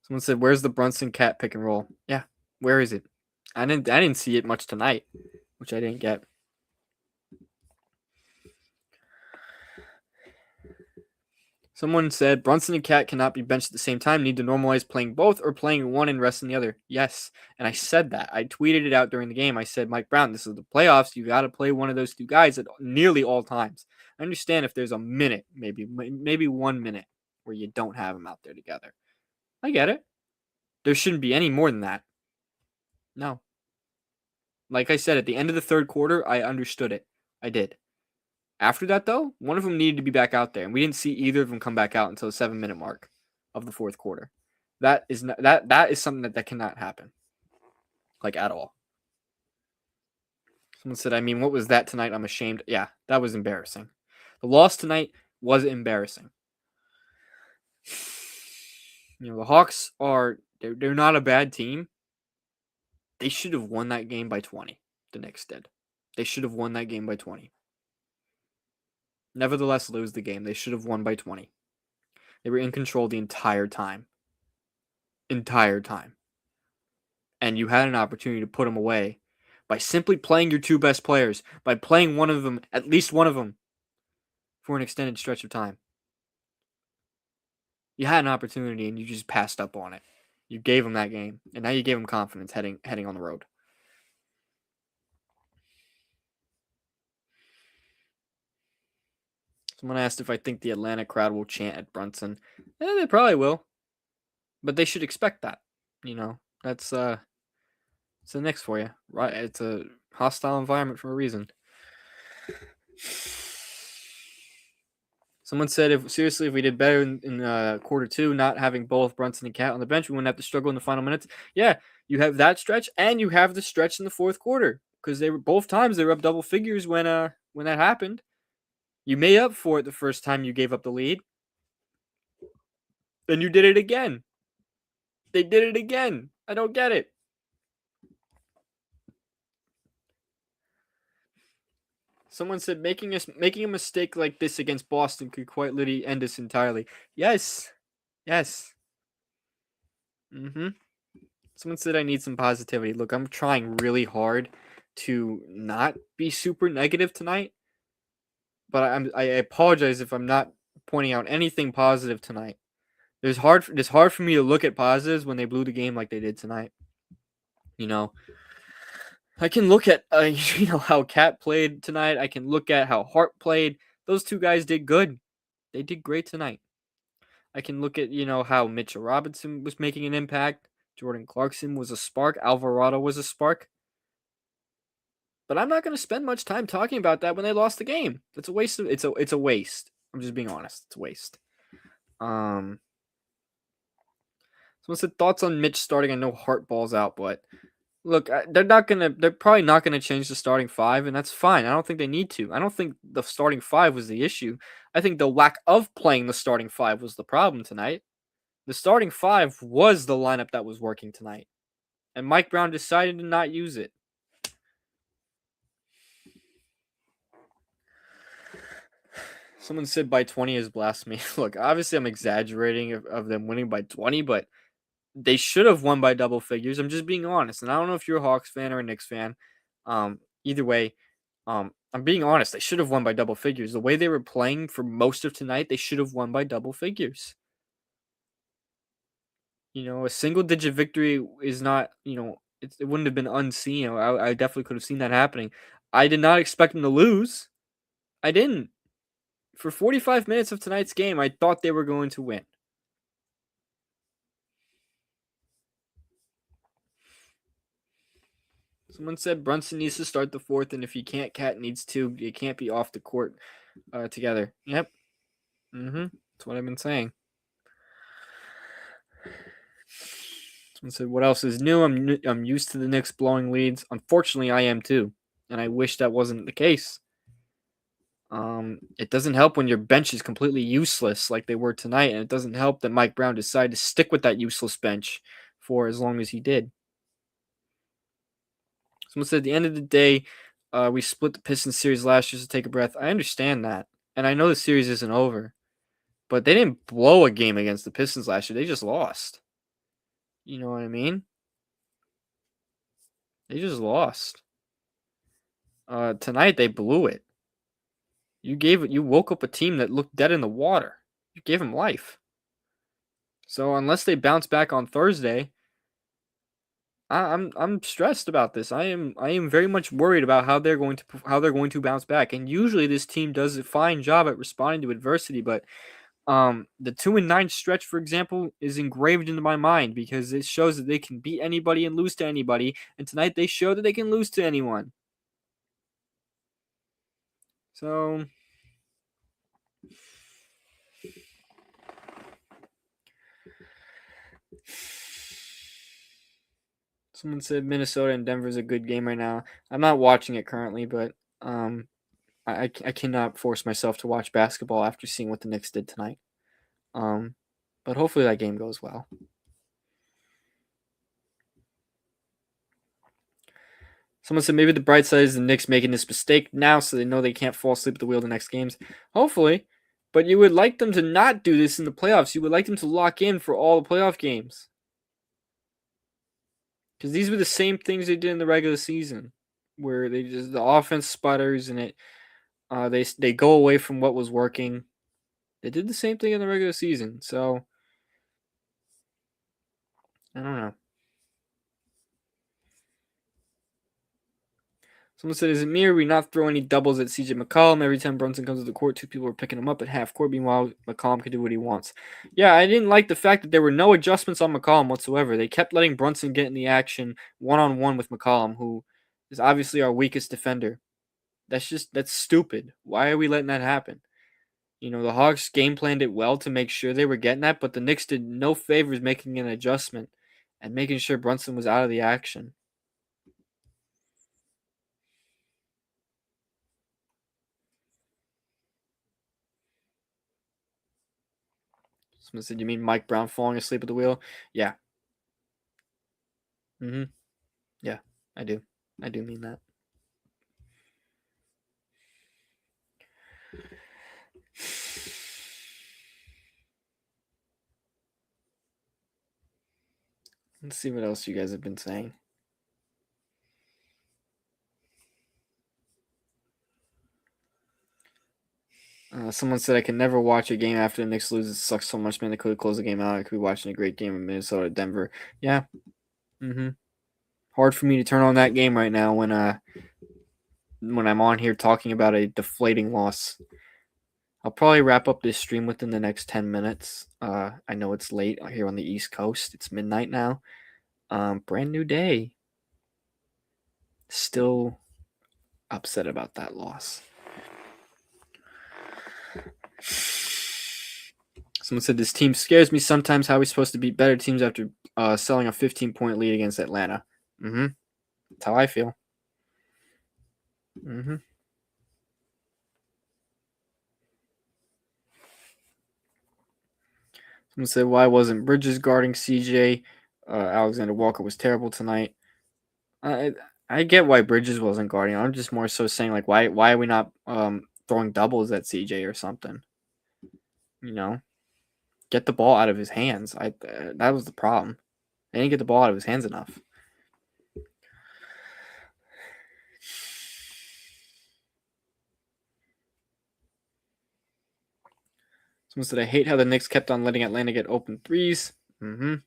Someone said, "Where's the Brunson Cat pick and roll?" Yeah, where is it? I didn't see it much tonight, which I didn't get. Someone said, Brunson and Cat cannot be benched at the same time. Need to normalize playing both or playing one and resting the other. Yes, and I said that. I tweeted it out during the game. I said, Mike Brown, this is the playoffs. You got to play one of those two guys at nearly all times. I understand if there's a minute, maybe 1 minute where you don't have them out there together. I get it. There shouldn't be any more than that. No. Like I said, at the end of the third quarter, I understood it. I did. After that, though, one of them needed to be back out there, and we didn't see either of them come back out until the 7-minute mark of the fourth quarter. That is something that cannot happen, like at all. Someone said, I mean, what was that tonight? I'm ashamed. Yeah, that was embarrassing. The loss tonight was embarrassing. The Hawks they're not a bad team. They should have won that game by 20. The Knicks did. They should have won that game by 20. Nevertheless, lose the game. They should have won by 20. They were in control the entire time. Entire time. And you had an opportunity to put them away by simply playing your two best players, by playing one of them, at least one of them, for an extended stretch of time. You had an opportunity and you just passed up on it. You gave them that game, and now you gave them confidence heading on the road. Someone asked if I think the Atlanta crowd will chant at Brunson. They probably will, but they should expect that. That's it's the Knicks for you, right? It's a hostile environment for a reason. Someone said, if we did better in quarter two, not having both Brunson and Cat on the bench, we wouldn't have to struggle in the final minutes. Yeah, you have that stretch, and you have the stretch in the fourth quarter because they were both times they were up double figures when that happened. You made up for it the first time you gave up the lead. Then you did it again. They did it again. I don't get it. Someone said making a mistake like this against Boston could quite literally end us entirely. Yes. Someone said I need some positivity. Look, I'm trying really hard to not be super negative tonight, but I apologize if I'm not pointing out anything positive tonight. It's hard for me to look at positives when they blew the game like they did tonight. I can look at how Cat played tonight. I can look at how Hart played. Those two guys did good. They did great tonight. I can look at how Mitchell Robinson was making an impact. Jordan Clarkson was a spark. Alvarado was a spark. But I'm not going to spend much time talking about that when they lost the game. That's a waste. It's a waste. I'm just being honest. It's a waste. Someone said thoughts on Mitch starting. I know Hart balls out, but look, they're probably not gonna change the starting five, and that's fine. I don't think they need to. I don't think the starting five was the issue. I think the lack of playing the starting five was the problem tonight. The starting five was the lineup that was working tonight, and Mike Brown decided to not use it. Someone said by 20 is blasphemy. Look, obviously I'm exaggerating of them winning by 20, but they should have won by double figures. I'm just being honest, and I don't know if you're a Hawks fan or a Knicks fan. Either way, I'm being honest. They should have won by double figures. The way they were playing for most of tonight, they should have won by double figures. A single-digit victory is not. It wouldn't have been unseen. I definitely could have seen that happening. I did not expect them to lose. I didn't. For 45 minutes of tonight's game, I thought they were going to win. Someone said Brunson needs to start the fourth, and if he can't, Cat needs to. You can't be off the court together. Yep. That's what I've been saying. Someone said, what else is new? I'm used to the Knicks blowing leads. Unfortunately, I am too, and I wish that wasn't the case. It doesn't help when your bench is completely useless like they were tonight, and it doesn't help that Mike Brown decided to stick with that useless bench for as long as he did. Someone said at the end of the day, we split the Pistons series last year to take a breath. I understand that, and I know the series isn't over, but they didn't blow a game against the Pistons last year. They just lost. You know what I mean? They just lost. Tonight they blew it. You woke up a team that looked dead in the water. You gave them life. So unless they bounce back on Thursday, I'm stressed about this. I am very much worried about how they're going to bounce back. And usually this team does a fine job at responding to adversity, but the 2-9 stretch, for example, is engraved into my mind because it shows that they can beat anybody and lose to anybody. And tonight they show that they can lose to anyone. So Someone said Minnesota and Denver is a good game right now. I'm not watching it currently, but I cannot force myself to watch basketball after seeing what the Knicks did tonight. But hopefully that game goes well. Someone said maybe the bright side is the Knicks making this mistake now so they know they can't fall asleep at the wheel the next games. Hopefully. But you would like them to not do this in the playoffs. You would like them to lock in for all the playoff games. Because these were the same things they did in the regular season. Where the offense sputters and they go away from what was working. They did the same thing in the regular season. So I don't know. Someone said, is it me or we not throw any doubles at CJ McCollum? Every time Brunson comes to the court, two people are picking him up at half court. Meanwhile, McCollum can do what he wants. Yeah, I didn't like the fact that there were no adjustments on McCollum whatsoever. They kept letting Brunson get in the action one-on-one with McCollum, who is obviously our weakest defender. That's stupid. Why are we letting that happen? The Hawks game planned it well to make sure they were getting that, but the Knicks did no favors making an adjustment and making sure Brunson was out of the action. Someone said, you mean Mike Brown falling asleep at the wheel? Yeah. Yeah, I do. I do mean that. Let's see what else you guys have been saying. Someone said I can never watch a game after the Knicks lose. It sucks so much, man. They could have closed the game out. I could be watching a great game in Minnesota, Denver. Yeah. Hard for me to turn on that game right now when I'm on here talking about a deflating loss. I'll probably wrap up this stream within the next 10 minutes. I know it's late here on the East Coast. It's midnight now. Brand new day. Still upset about that loss. Someone said this team scares me sometimes. How are we supposed to beat better teams after selling a 15-point lead against Atlanta? That's how I feel. Someone said, why wasn't Bridges guarding CJ? Alexander Walker was terrible tonight. I get why Bridges wasn't guarding. I'm just more so saying, like, why are we not throwing doubles at CJ or something? Get the ball out of his hands. That was the problem. They didn't get the ball out of his hands enough. Someone said, I hate how the Knicks kept on letting Atlanta get open threes. Someone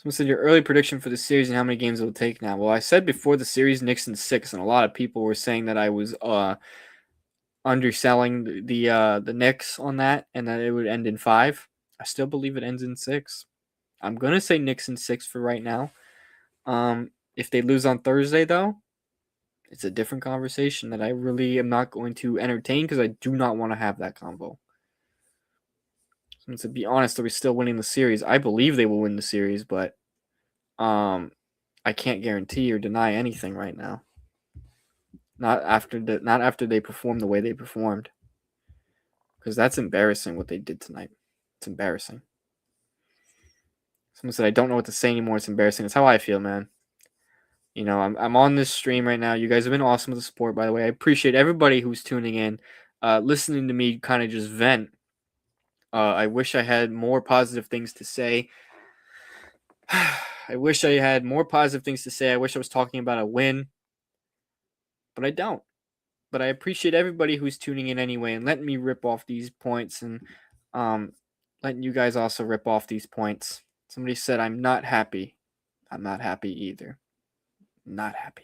said, your early prediction for the series and how many games it will take now. Well, I said before the series, Knicks in 6, and a lot of people were saying that I was underselling the Knicks on that and that it would end in 5. I still believe it ends in 6. I'm going to say Knicks in 6 for right now. If they lose on Thursday, though, it's a different conversation that I really am not going to entertain because I do not want to have that convo. So to be honest, are we still winning the series? I believe they will win the series, but I can't guarantee or deny anything right now. Not after they perform the way they performed. Because that's embarrassing what they did tonight. It's embarrassing. Someone said, I don't know what to say anymore. It's embarrassing. It's how I feel, man. I'm on this stream right now. You guys have been awesome with the support, by the way. I appreciate everybody who's tuning in, listening to me kind of just vent. I wish I had more positive things to say. I wish I had more positive things to say. I wish I was talking about a win, but I don't. But I appreciate everybody who's tuning in anyway and letting me rip off these points and letting you guys also rip off these points. Somebody said, I'm not happy. I'm not happy either. Not happy.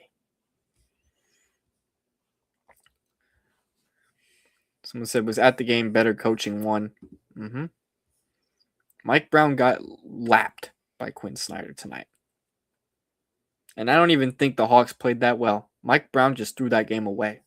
Someone said, was at the game, better coaching won. Mike Brown got lapped by Quinn Snyder tonight. And I don't even think the Hawks played that well. Mike Brown just threw that game away.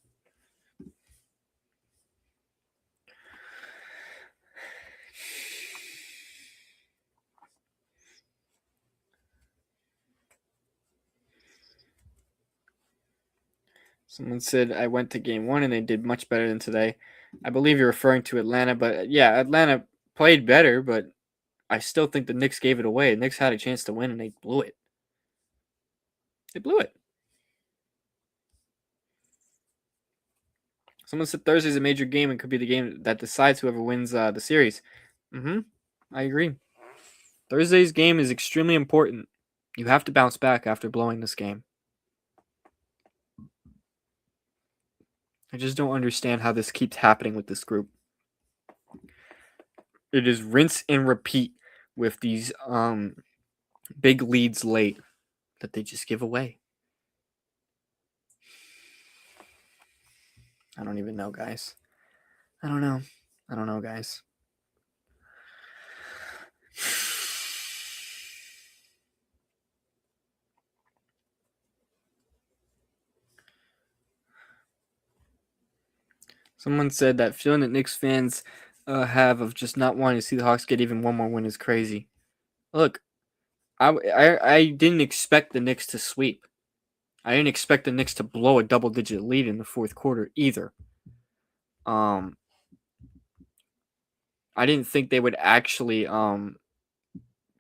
Someone said I went to game 1 and they did much better than today. I believe you're referring to Atlanta, but yeah, Atlanta played better, but I still think the Knicks gave it away. The Knicks had a chance to win and they blew it. They blew it. Someone said Thursday's a major game and could be the game that decides whoever wins the series. I agree. Thursday's game is extremely important. You have to bounce back after blowing this game. I just don't understand how this keeps happening with this group. It is rinse and repeat with these big leads late that they just give away. I don't even know, guys. I don't know, guys. Someone said that feeling that Knicks fans have of just not wanting to see the Hawks get even one more win is crazy. Look, I didn't expect the Knicks to sweep. I didn't expect the Knicks to blow a double-digit lead in the fourth quarter either. I didn't think they would actually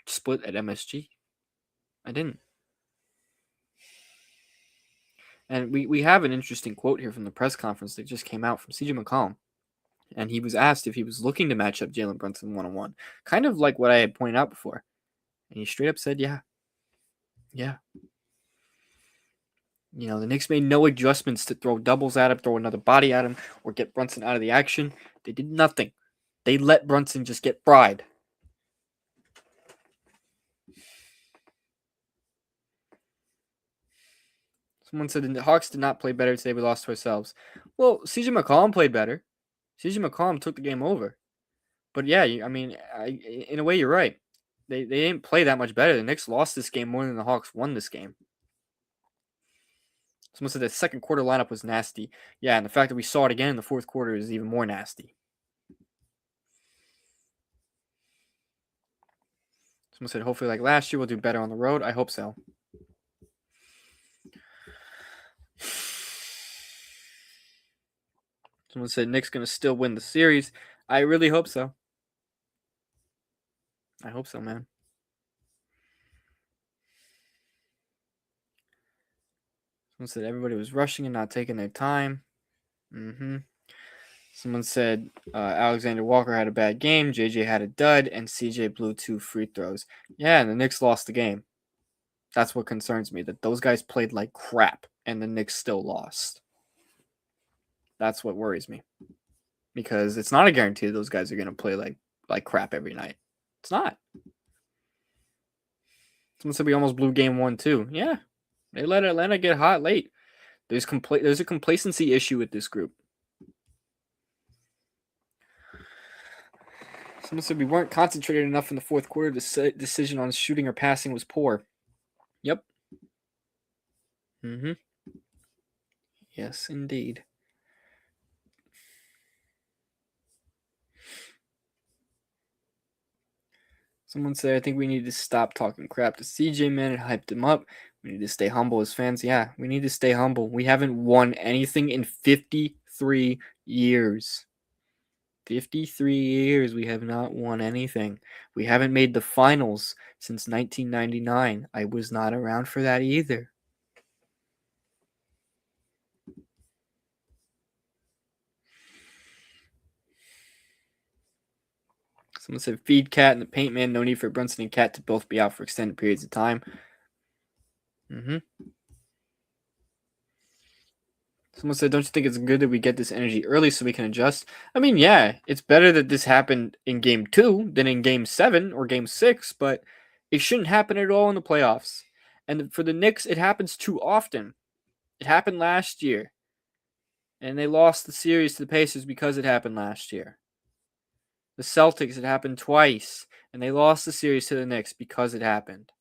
split at MSG. I didn't. And we have an interesting quote here from the press conference that just came out from CJ McCollum. And he was asked if he was looking to match up Jalen Brunson one-on-one. Kind of like what I had pointed out before. And he straight up said, yeah. Yeah. You know, the Knicks made no adjustments to throw doubles at him, throw another body at him, or get Brunson out of the action. They did nothing. They let Brunson just get fried. Someone said the Hawks did not play better today. We lost to ourselves. Well, CJ McCollum played better. CJ McCollum took the game over. But yeah, in a way, you're right. They didn't play that much better. The Knicks lost this game more than the Hawks won this game. Someone said the second quarter lineup was nasty. Yeah, and the fact that we saw it again in the fourth quarter is even more nasty. Someone said hopefully like last year we'll do better on the road. I hope so. Someone said Knicks going to still win the series. I really hope so. I hope so, man. Someone said everybody was rushing and not taking their time. Someone said Alexander Walker had a bad game, JJ had a dud, and CJ blew 2 free throws. Yeah, and the Knicks lost the game. That's what concerns me, that those guys played like crap, and the Knicks still lost. That's what worries me. Because it's not a guarantee that those guys are going to play like crap every night. It's not. Someone said we almost blew game 1 too. Yeah, they let Atlanta get hot late. There's a complacency issue with this group. Someone said we weren't concentrated enough in the fourth quarter. The decision on shooting or passing was poor. Yep. Yes, indeed. Someone said, I think we need to stop talking crap to CJ, man. It hyped him up. We need to stay humble as fans. Yeah, we need to stay humble. We haven't won anything in 53 years. 53 years we have not won anything. We haven't made the finals since 1999. I was not around for that either. Someone said feed Cat and the paint man. No need for Brunson and Cat to both be out for extended periods of time. Someone said, don't you think it's good that we get this energy early so we can adjust? I mean, yeah, it's better that this happened in game 2 than in game 7 or game 6, but it shouldn't happen at all in the playoffs. And for the Knicks, it happens too often. It happened last year. And they lost the series to the Pacers because it happened last year. The Celtics, it happened twice. And they lost the series to the Knicks because it happened.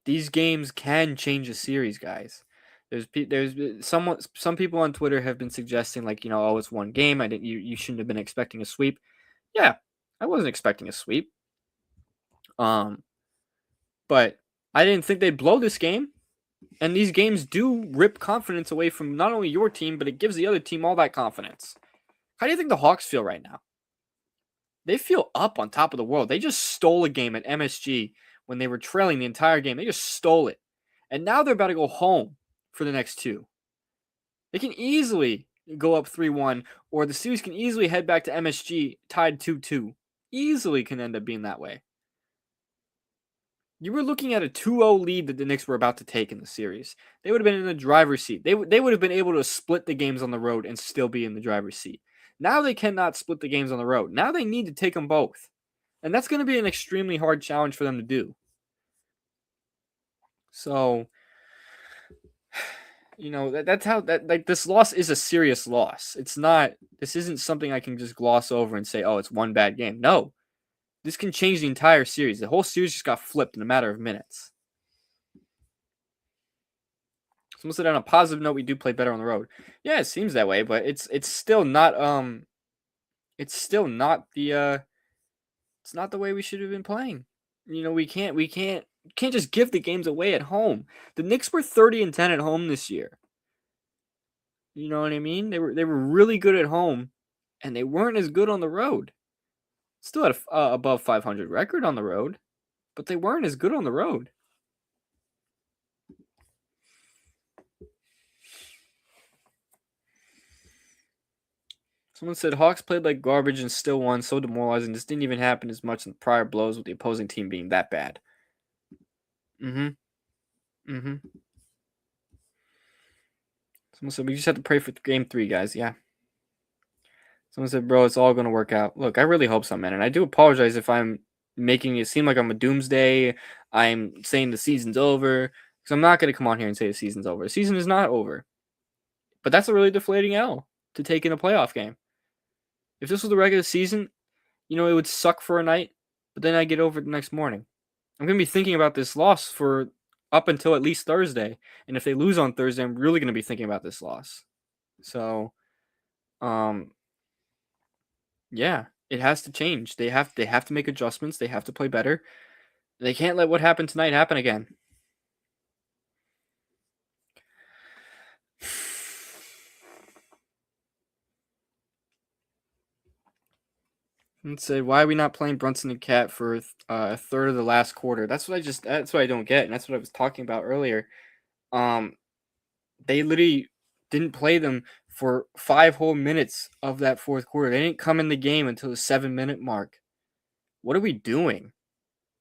These games can change a series, guys. There's some people on Twitter have been suggesting oh, it's one game. You shouldn't have been expecting a sweep. Yeah, I wasn't expecting a sweep. But I didn't think they'd blow this game. And these games do rip confidence away from not only your team, but it gives the other team all that confidence. How do you think the Hawks feel right now? They feel up on top of the world. They just stole a game at MSG when they were trailing the entire game. They just stole it. And now they're about to go home for the next two. They can easily go up 3-1, or the series can easily head back to MSG tied 2-2. Easily can end up being that way. You were looking at a 2-0 lead that the Knicks were about to take in the series. They would have been in the driver's seat. They would have been able to split the games on the road and still be in the driver's seat. Now they cannot split the games on the road. Now they need to take them both. And that's going to be an extremely hard challenge for them to do. So, that's how this loss is a serious loss. This isn't something I can just gloss over and say, oh, it's one bad game. No. This can change the entire series. The whole series just got flipped in a matter of minutes. Someone said on a positive note, we do play better on the road. Yeah, it seems that way, but it's still not it's not the way we should have been playing. We can't just give the games away at home. The Knicks were 30-10 at home this year. You know what I mean? They were really good at home, and they weren't as good on the road. Still had a above 500 record on the road, but they weren't as good on the road. Someone said Hawks played like garbage and still won, so demoralizing. This didn't even happen as much in prior blows with the opposing team being that bad. Someone said we just have to pray for game 3, guys. Yeah. Someone said, bro, it's all going to work out. Look, I really hope so, man. And I do apologize if I'm making it seem like I'm a doomsday. I'm saying the season's over. Because I'm not going to come on here and say the season's over. The season is not over. But that's a really deflating L to take in a playoff game. If this was the regular season, it would suck for a night. But then I get over it the next morning. I'm going to be thinking about this loss for up until at least Thursday. And if they lose on Thursday, I'm really going to be thinking about this loss. So, yeah, it has to change. They have to make adjustments. They have to play better. They can't let what happened tonight happen again. And say, why are we not playing Brunson and Cat for a third of the last quarter? That's what I don't get, and that's what I was talking about earlier. They literally didn't play them for 5 whole minutes of that fourth quarter. They didn't come in the game until the 7-minute mark. What are we doing?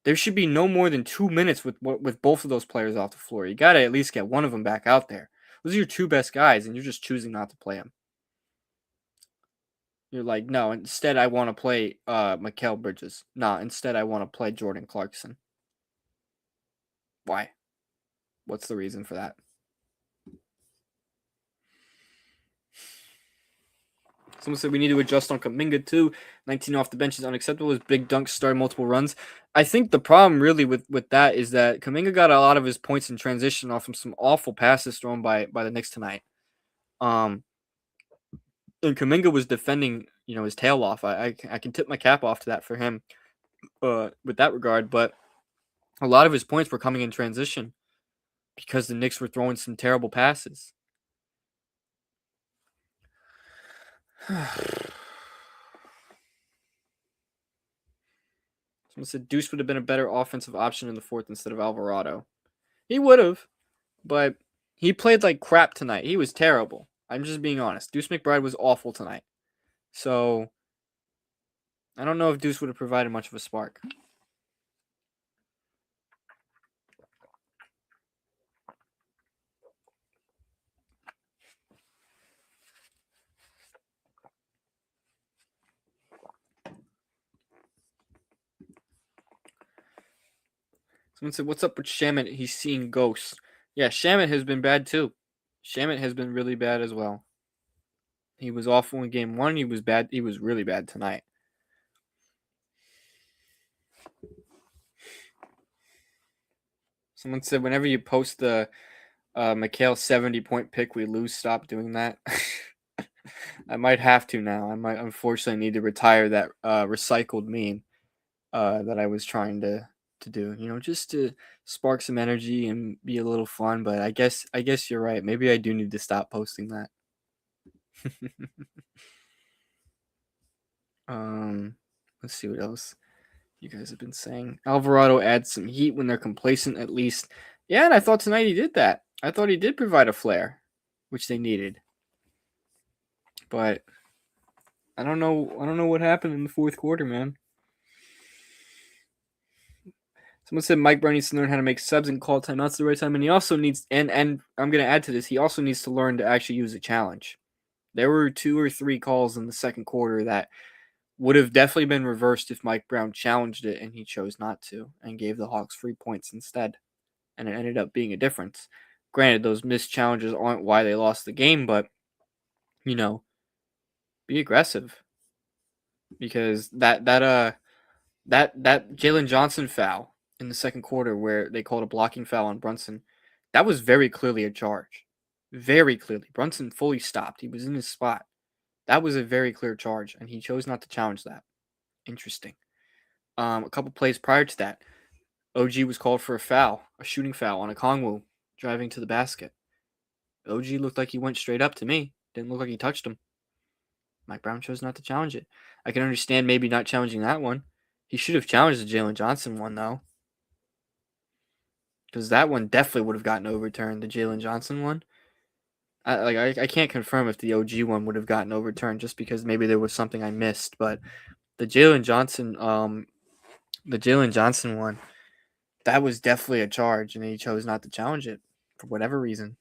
There should be no more than 2 minutes with both of those players off the floor. You got to at least get one of them back out there. Those are your 2 best guys, and you're just choosing not to play them. You're like, no, instead I want to play Mikal Bridges. Nah, instead I want to play Jordan Clarkson. Why? What's the reason for that? Someone said we need to adjust on Kuminga too. 19 off the bench is unacceptable. His big dunks started multiple runs. I think the problem really with that is that Kuminga got a lot of his points in transition off from some awful passes thrown by the Knicks tonight. And Kuminga was defending, his tail off. I can tip my cap off to that for him with that regard. But a lot of his points were coming in transition because the Knicks were throwing some terrible passes. Someone said Deuce would have been a better offensive option in the fourth instead of Alvarado. He would have, but he played like crap tonight. He was terrible. I'm just being honest. Deuce McBride was awful tonight. So, I don't know if Deuce would have provided much of a spark. Someone said, what's up with Shamit? He's seeing ghosts. Yeah, Shamit has been bad too. Shamit has been really bad as well. He was awful in game 1. He was bad. He was really bad tonight. Someone said, whenever you post the Mikal 70-point pick, we lose. Stop doing that. I might have to now. I might unfortunately need to retire that recycled meme that I was trying to to do, just to spark some energy and be a little fun. But I guess you're right. Maybe I do need to stop posting that. um, let's see what else you guys have been saying. Alvarado adds some heat when they're complacent, at least. Yeah, and I thought tonight he did that. I thought he did provide a flair, which they needed. But I don't know. I don't know what happened in the fourth quarter, man. Someone said Mike Brown needs to learn how to make subs and call timeouts at the right time, and he also needs. And I'm gonna add to this. He also needs to learn to actually use a challenge. There were 2 or 3 calls in the second quarter that would have definitely been reversed if Mike Brown challenged it, and he chose not to and gave the Hawks 3 points instead. And it ended up being a difference. Granted, those missed challenges aren't why they lost the game, but be aggressive, because that Jalen Johnson foul in the second quarter where they called a blocking foul on Brunson, that was very clearly a charge. Very clearly. Brunson fully stopped. He was in his spot. That was a very clear charge, and he chose not to challenge that. Interesting. A couple plays prior to that, OG was called for a foul, a shooting foul on a Kongwu driving to the basket. OG looked like he went straight up to me. Didn't look like he touched him. Mike Brown chose not to challenge it. I can understand maybe not challenging that one. He should have challenged the Jalen Johnson one, though. Because that one definitely would have gotten overturned, the Jalen Johnson one. I can't confirm if the OG one would have gotten overturned just because maybe there was something I missed. But the Jalen Johnson one, that was definitely a charge, and he chose not to challenge it for whatever reason.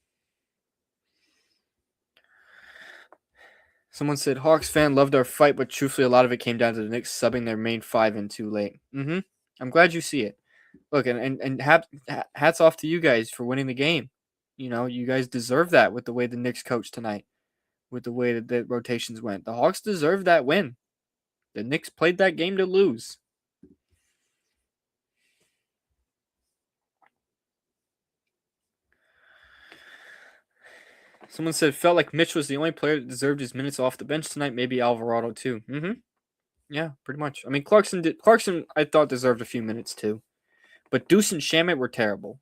Someone said, Hawks fan loved our fight, but truthfully, a lot of it came down to the Knicks subbing their main 5 in too late. I'm glad you see it. Look, and hats off to you guys for winning the game. You guys deserve that with the way the Knicks coached tonight, with the way that the rotations went. The Hawks deserve that win. The Knicks played that game to lose. Someone said, felt like Mitch was the only player that deserved his minutes off the bench tonight. Maybe Alvarado too. Yeah, pretty much. I mean, Clarkson, I thought deserved a few minutes too, but Deuce and Shamet were terrible,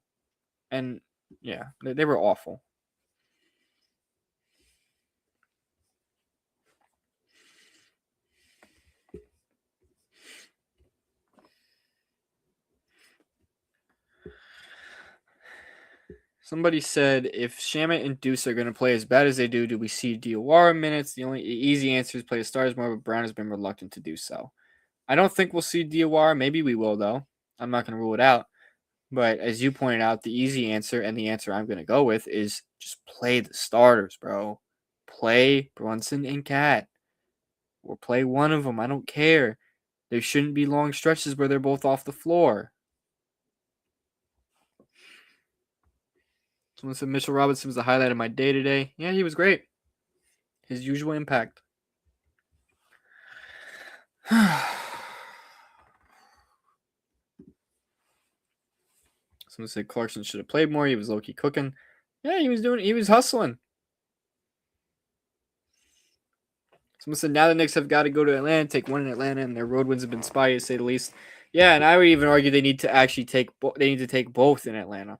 and yeah, they were awful. Somebody said, if Shamet and Deuce are going to play as bad as they do we see Diawara minutes? The only easy answer is play the stars more, but Brown has been reluctant to do so. I don't think we'll see Diawara. Maybe we will, though. I'm not going to rule it out. But as you pointed out, the easy answer, and the answer I'm going to go with, is just play the starters, bro. Play Brunson and Cat. Or play one of them. I don't care. There shouldn't be long stretches where they're both off the floor. Someone said Mitchell Robinson was the highlight of my day today. Yeah, he was great. His usual impact. Someone said Clarkson should have played more. He was low-key cooking. Yeah, he was hustling. Someone said now the Knicks have got to go to Atlanta, take one in Atlanta, and their road wins have been spotty, to say the least. Yeah, and I would even argue they need to actually take both in Atlanta.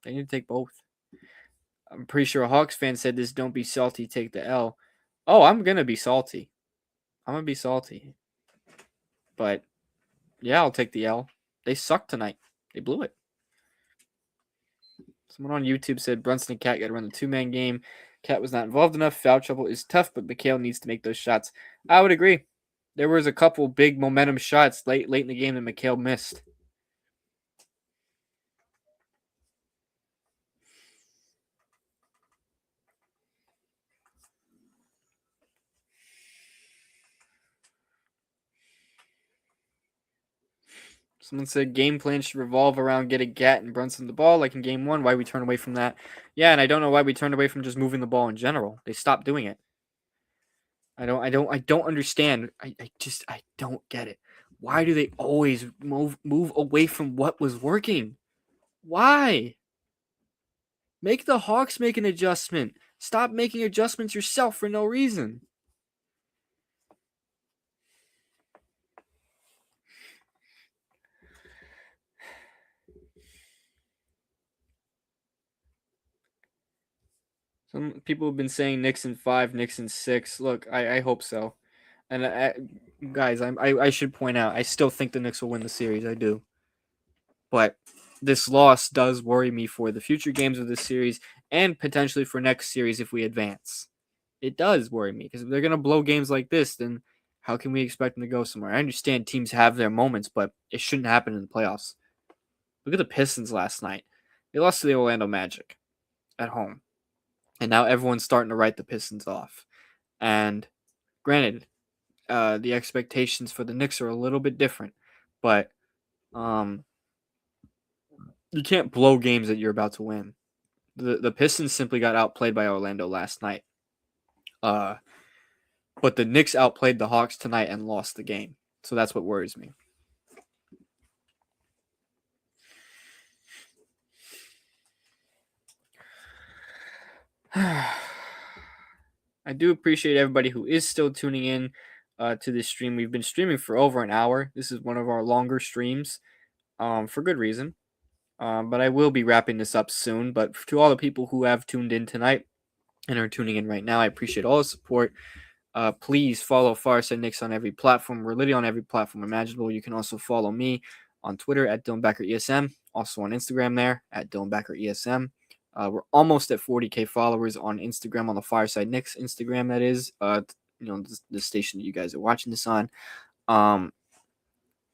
They need to take both. I'm pretty sure a Hawks fan said this, don't be salty, take the L. Oh, I'm going to be salty. But, yeah, I'll take the L. They sucked tonight. They blew it. Someone on YouTube said Brunson and Cat got to run the two-man game. Cat was not involved enough. Foul trouble is tough, but Mikal needs to make those shots. I would agree. There was a couple big momentum shots late in the game that Mikal missed. Someone said game plan should revolve around getting Gat and Brunson the ball, like in game 1. Why we turn away from that? Yeah, and I don't know why we turned away from just moving the ball in general. They stopped doing it. I don't understand. I don't get it. Why do they always move away from what was working? Why? Make the Hawks make an adjustment. Stop making adjustments yourself for no reason. Some people have been saying Knicks in 5, Knicks in 6. Look, I hope so. And guys, I should point out, I still think the Knicks will win the series. I do. But this loss does worry me for the future games of this series and potentially for next series if we advance. It does worry me because if they're going to blow games like this, then how can we expect them to go somewhere? I understand teams have their moments, but it shouldn't happen in the playoffs. Look at the Pistons last night. They lost to the Orlando Magic at home. And now everyone's starting to write the Pistons off. And granted, the expectations for the Knicks are a little bit different, but you can't blow games that you're about to win. The Pistons simply got outplayed by Orlando last night. But the Knicks outplayed the Hawks tonight and lost the game. So that's what worries me. I do appreciate everybody who is still tuning in to this stream. We've been streaming for over an hour. This is one of our longer streams for good reason. But I will be wrapping this up soon. But to all the people who have tuned in tonight and are tuning in right now, I appreciate all the support. Please follow Fireside Knicks on every platform. We're literally on every platform imaginable. You can also follow me on Twitter at Dylan Backer ESM, also on Instagram there at Dylan Backer ESM. We're almost at 40K followers on Instagram, on the Fireside Knicks Instagram, that is, the station that you guys are watching this on.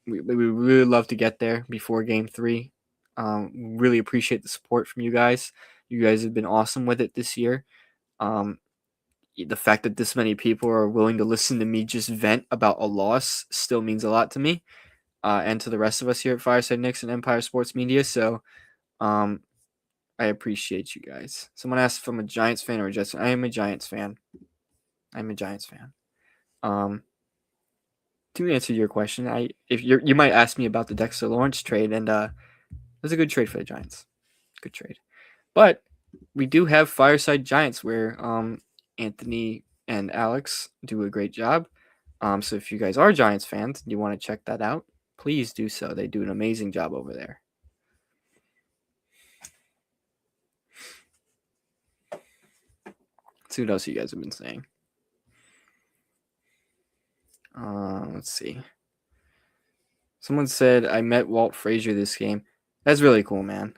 We really love to get there before Game 3. Really appreciate the support from you guys. You guys have been awesome with it this year. The fact that this many people are willing to listen to me just vent about a loss still means a lot to me, and to the rest of us here at Fireside Knicks and Empire Sports Media. So, I appreciate you guys. Someone asked if I'm a Giants fan or a Jets fan. I am a Giants fan. To answer your question, you might ask me about the Dexter Lawrence trade, and it was a good trade for the Giants. Good trade. But we do have Fireside Giants where Anthony and Alex do a great job. So if you guys are Giants fans and you want to check that out, please do so. They do an amazing job over there. Let's see what else you guys have been saying. Let's see. Someone said, I met Walt Frazier this game. That's really cool, man.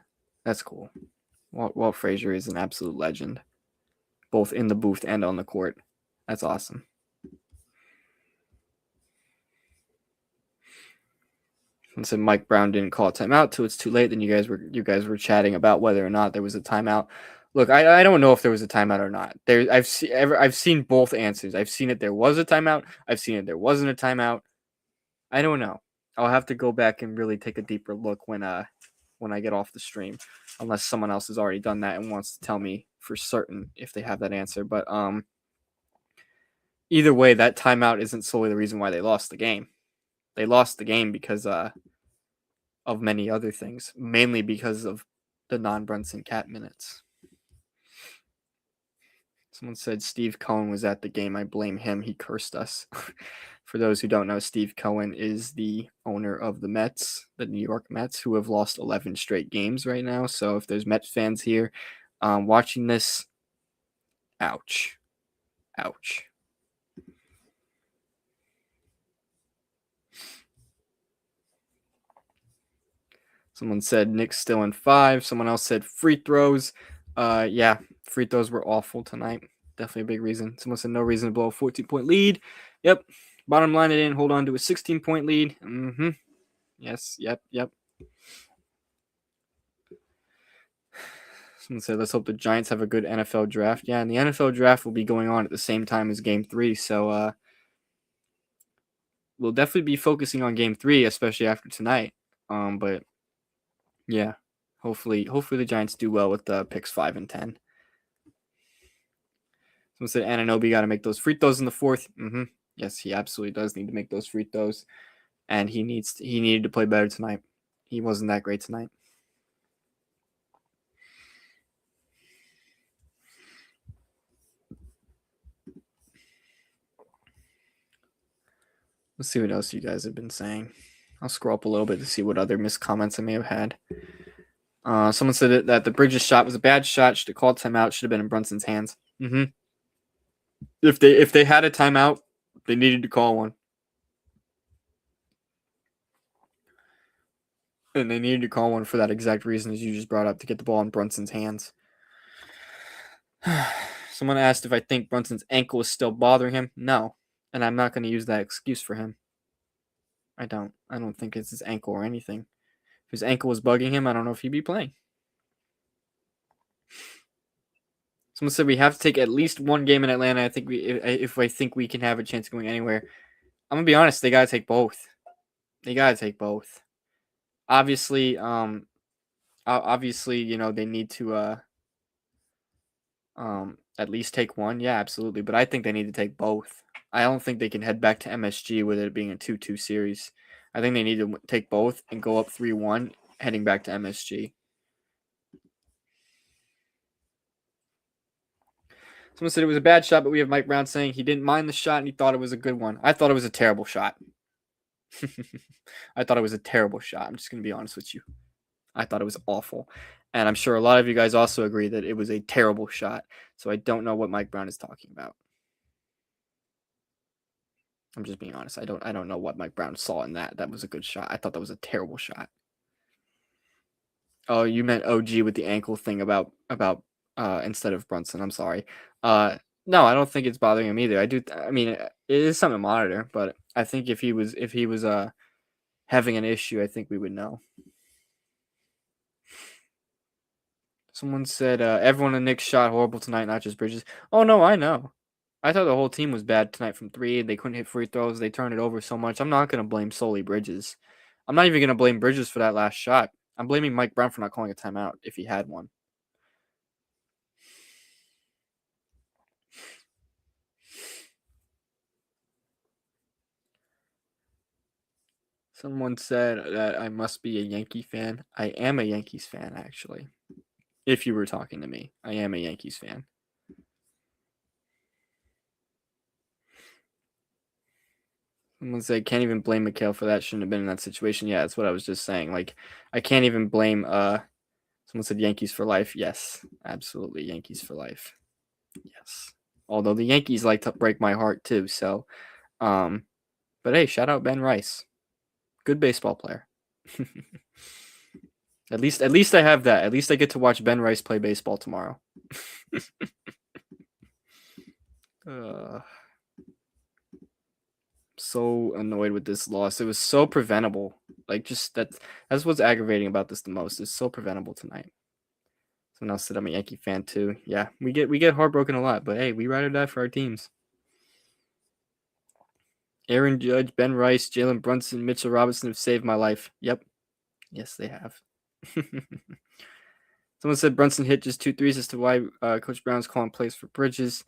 That's cool. Walt Frazier is an absolute legend, both in the booth and on the court. That's awesome. Someone said Mike Brown didn't call a timeout till it's too late. Then you guys were chatting about whether or not there was a timeout. Look, I don't know if there was a timeout or not. I've seen both answers. I've seen it there was a timeout. I've seen it there wasn't a timeout. I don't know. I'll have to go back and really take a deeper look when I get off the stream, unless someone else has already done that and wants to tell me for certain if they have that answer. But either way, that timeout isn't solely the reason why they lost the game. They lost the game because of many other things, mainly because of the non-Brunson Cat minutes. Someone said Steve Cohen was at the game. I blame him. He cursed us. For those who don't know, Steve Cohen is the owner of the Mets, the New York Mets, who have lost 11 straight games right now. So if there's Mets fans here watching this, ouch. Ouch. Someone said Knicks still in 5. Someone else said free throws. Yeah, free throws were awful tonight. Definitely a big reason. Someone said no reason to blow a 14-point lead. Yep. Bottom line, it didn't hold on to a 16-point lead. Yes. Yep. Someone said, let's hope the Giants have a good NFL draft. Yeah, and the NFL draft will be going on at the same time as Game 3. So we'll definitely be focusing on Game 3, especially after tonight. But yeah, hopefully the Giants do well with the picks 5 and 10. Someone said Anunoby got to make those free throws in the fourth. Yes, he absolutely does need to make those free throws, and he needed to play better tonight. He wasn't that great tonight. Let's see what else you guys have been saying. I'll scroll up a little bit to see what other missed comments I may have had. Someone said that the Bridges shot was a bad shot. Should have called timeout. Should have been in Brunson's hands. If they had a timeout, they needed to call one, and they needed to call one for that exact reason as you just brought up, to get the ball in Brunson's hands. Someone asked if I think Brunson's ankle is still bothering him. No, and I'm not going to use that excuse for him. I don't think it's his ankle or anything. If his ankle was bugging him, I don't know if he'd be playing. Someone said we have to take at least one game in Atlanta. I think if I think we can have a chance of going anywhere. I'm gonna be honest. They gotta take both. Obviously, obviously, they need to at least take one. Yeah, absolutely. But I think they need to take both. I don't think they can head back to MSG with it being a 2-2 series. I think they need to take both and go up 3-1 heading back to MSG. Someone said it was a bad shot, but we have Mike Brown saying he didn't mind the shot and he thought it was a good one. I thought it was a terrible shot. I thought it was a terrible shot. I'm just going to be honest with you. I thought it was awful. And I'm sure a lot of you guys also agree that it was a terrible shot. So I don't know what Mike Brown is talking about. I'm just being honest. I don't know what Mike Brown saw in that. That was a good shot. I thought that was a terrible shot. Oh, you meant OG with the ankle thing about instead of Brunson. I'm sorry. No, I don't think it's bothering him either. I mean, it is something to monitor, but I think if he was having an issue, I think we would know. Someone said everyone in the Knicks shot horrible tonight, not just Bridges. Oh no, I know. I thought the whole team was bad tonight from three. They couldn't hit free throws. They turned it over so much. I'm not going to blame solely Bridges. I'm not even going to blame Bridges for that last shot. I'm blaming Mike Brown for not calling a timeout if he had one. Someone said that I must be a Yankee fan. I am a Yankees fan, actually. If you were talking to me, I am a Yankees fan. Someone said, can't even blame Mikhail for that. Shouldn't have been in that situation. Yeah, that's what I was just saying. Like, I can't even blame. Someone said Yankees for life. Yes, absolutely, Yankees for life. Yes. Although the Yankees like to break my heart too. So, but hey, shout out Ben Rice. Good baseball player. At least I have that. At least I get to watch Ben Rice play baseball tomorrow. So annoyed with this loss. It was so preventable. Like, just that's what's aggravating about this the most. It's so preventable tonight. Someone else said I'm a Yankee fan too. Yeah, we get heartbroken a lot, but hey, we ride or die for our teams. Aaron Judge, Ben Rice, Jalen Brunson, Mitchell Robinson have saved my life. Yep. Yes, they have. Someone said Brunson hit just 2 threes as to why Coach Brown's calling plays for Bridges.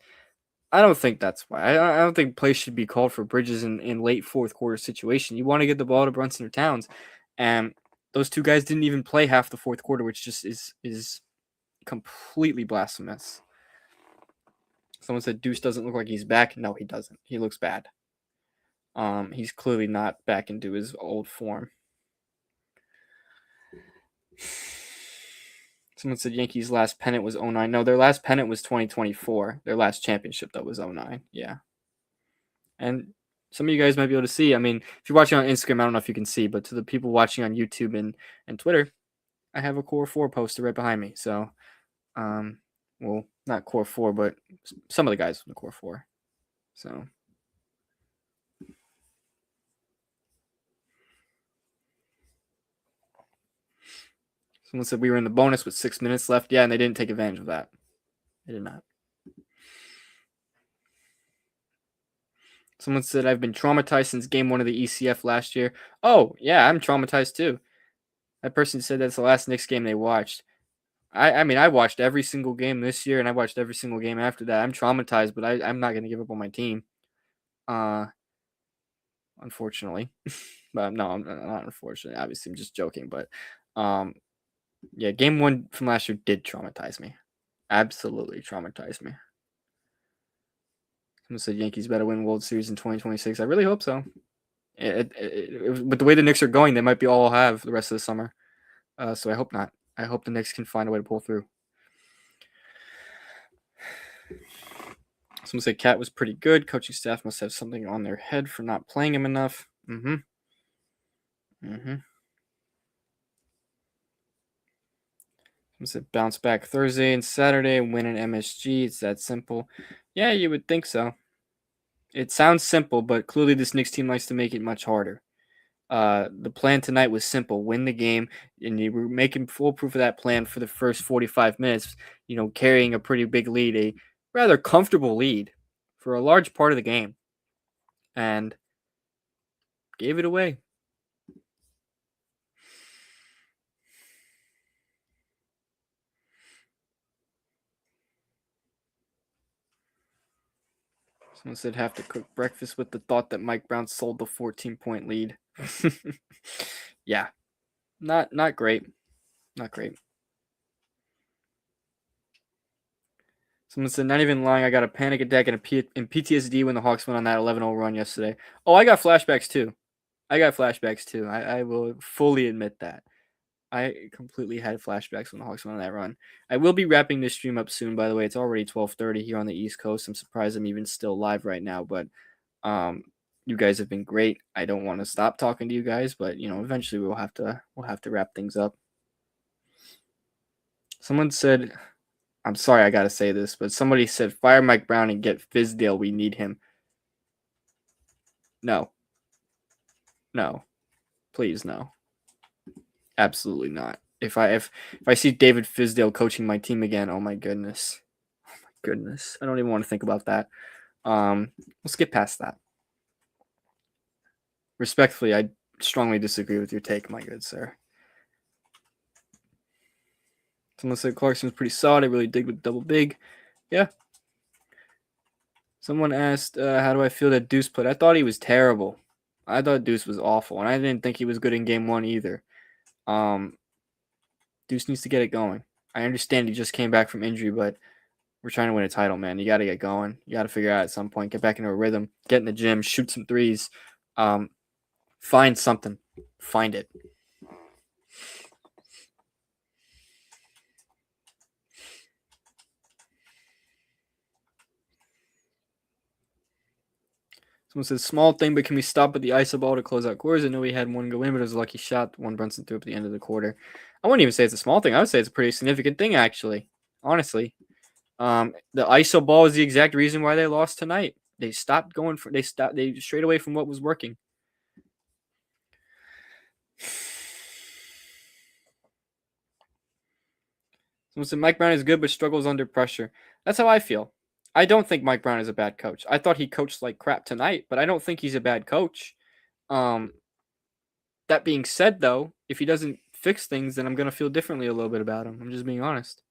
I don't think that's why. I don't think plays should be called for Bridges in late fourth quarter situation. You want to get the ball to Brunson or Towns, and those two guys didn't even play half the fourth quarter, which just is completely blasphemous. Someone said Deuce doesn't look like he's back. No, he doesn't. He looks bad. He's clearly not back into his old form. Someone said Yankees' last pennant was 09. No, their last pennant was 2024. Their last championship, though, was 09. Yeah. And some of you guys might be able to see. I mean, if you're watching on Instagram, I don't know if you can see, but to the people watching on YouTube and Twitter, I have a Core 4 poster right behind me. So, well, not Core 4, but some of the guys from the Core 4. So, someone said we were in the bonus with 6 minutes left. Yeah, and they didn't take advantage of that. They did not. Someone said I've been traumatized since game 1 of the ECF last year. Oh, yeah, I'm traumatized too. That person said that's the last Knicks game they watched. I mean, I watched every single game this year, and I watched every single game after that. I'm traumatized, but I'm not going to give up on my team. Unfortunately. But no, I'm not unfortunately. Obviously, I'm just joking. But yeah, game 1 from last year did traumatize me. Absolutely traumatized me. Someone said Yankees better win World Series in 2026. I really hope so. But the way the Knicks are going, they might be all have the rest of the summer. So I hope not. I hope the Knicks can find a way to pull through. Someone said Cat was pretty good. Coaching staff must have something on their head for not playing him enough. Someone said bounce back Thursday and Saturday, win an MSG. It's that simple. Yeah, you would think so. It sounds simple, but clearly this Knicks team likes to make it much harder. The plan tonight was simple: win the game, and you were making full proof of that plan for the first 45 minutes. Carrying a pretty big lead, a rather comfortable lead for a large part of the game, and gave it away. Someone said have to cook breakfast with the thought that Mike Brown sold the 14-point lead. Yeah, not great. Not great. Someone said, not even lying, I got a panic attack and PTSD when the Hawks went on that 11-0 run yesterday. Oh, I got flashbacks too. I will fully admit that. I completely had flashbacks when the Hawks went on that run. I will be wrapping this stream up soon, by the way. It's already 12:30 here on the East Coast. I'm surprised I'm even still live right now, but you guys have been great. I don't want to stop talking to you guys, but eventually we'll have to wrap things up. Someone said, I'm sorry I got to say this, but somebody said fire Mike Brown and get Fizdale. We need him. No. Please no. Absolutely not. If I see David Fizdale coaching my team again, oh my goodness. I don't even want to think about that. We'll skip past that. Respectfully, I strongly disagree with your take, my good sir. Someone said Clarkson's pretty solid. I really dig with double big. Yeah. Someone asked, how do I feel that Deuce played? I thought he was terrible. I thought Deuce was awful, and I didn't think he was good in game one either. Deuce needs to get it going. I understand he just came back from injury, but we're trying to win a title, man. You got to get going. You got to figure out at some point, get back into a rhythm, get in the gym, shoot some threes, find something, find it. Someone says, small thing, but can we stop at the ISO ball to close out quarters? I know we had one go in, but it was a lucky shot. One Brunson threw up at the end of the quarter. I wouldn't even say it's a small thing. I would say it's a pretty significant thing, actually. Honestly. The ISO ball is the exact reason why they lost tonight. They stopped going for they strayed away from what was working. Someone said Mike Brown is good but struggles under pressure. That's how I feel. I don't think Mike Brown is a bad coach. I thought he coached like crap tonight, but I don't think he's a bad coach. That being said, though, if he doesn't fix things, then I'm going to feel differently a little bit about him. I'm just being honest.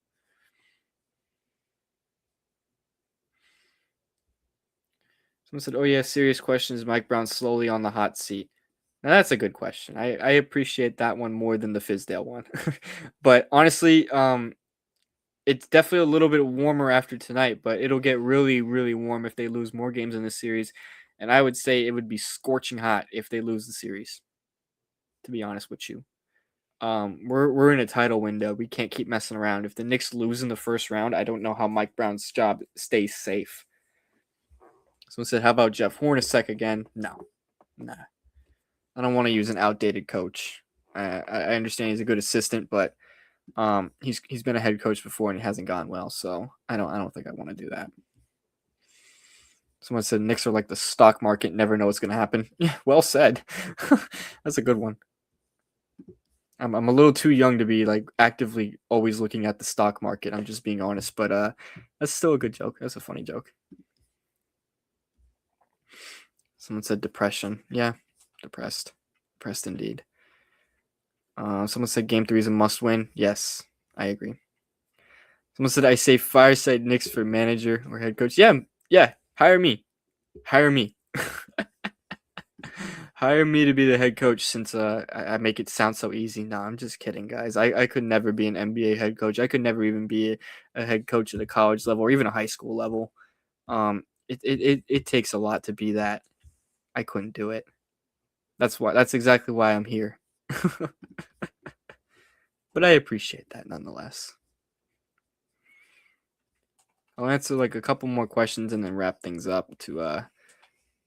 Someone said, oh, yeah, serious question. Is Mike Brown slowly on the hot seat? Now, that's a good question. I appreciate that one more than the Fizdale one. But honestly, it's definitely a little bit warmer after tonight, but it'll get really, really warm if they lose more games in this series. And I would say it would be scorching hot if they lose the series, to be honest with you. We're in a title window. We can't keep messing around. If the Knicks lose in the first round, I don't know how Mike Brown's job stays safe. Someone said, how about Jeff Hornacek again? No. Nah. I don't want to use an outdated coach. I understand he's a good assistant, but he's been a head coach before and it hasn't gone well, so I don't think I want to do that. Someone said Knicks are like the stock market, never know what's going to happen. Yeah, well said. That's a good one. I'm a little too young to be like actively always looking at the stock market. I'm just being honest, but that's still a good joke. That's a funny joke. Someone said depression. Yeah, depressed indeed. Someone said game 3 is a must win. Yes, I agree. Someone said I say Fireside Knicks for manager or head coach. Yeah. Hire me. Hire me to be the head coach since I make it sound so easy. No, I'm just kidding, guys. I could never be an NBA head coach. I could never even be a head coach at a college level or even a high school level. It takes a lot to be that. I couldn't do it. That's exactly why I'm here. but I appreciate that nonetheless. I'll answer like a couple more questions and then wrap things up to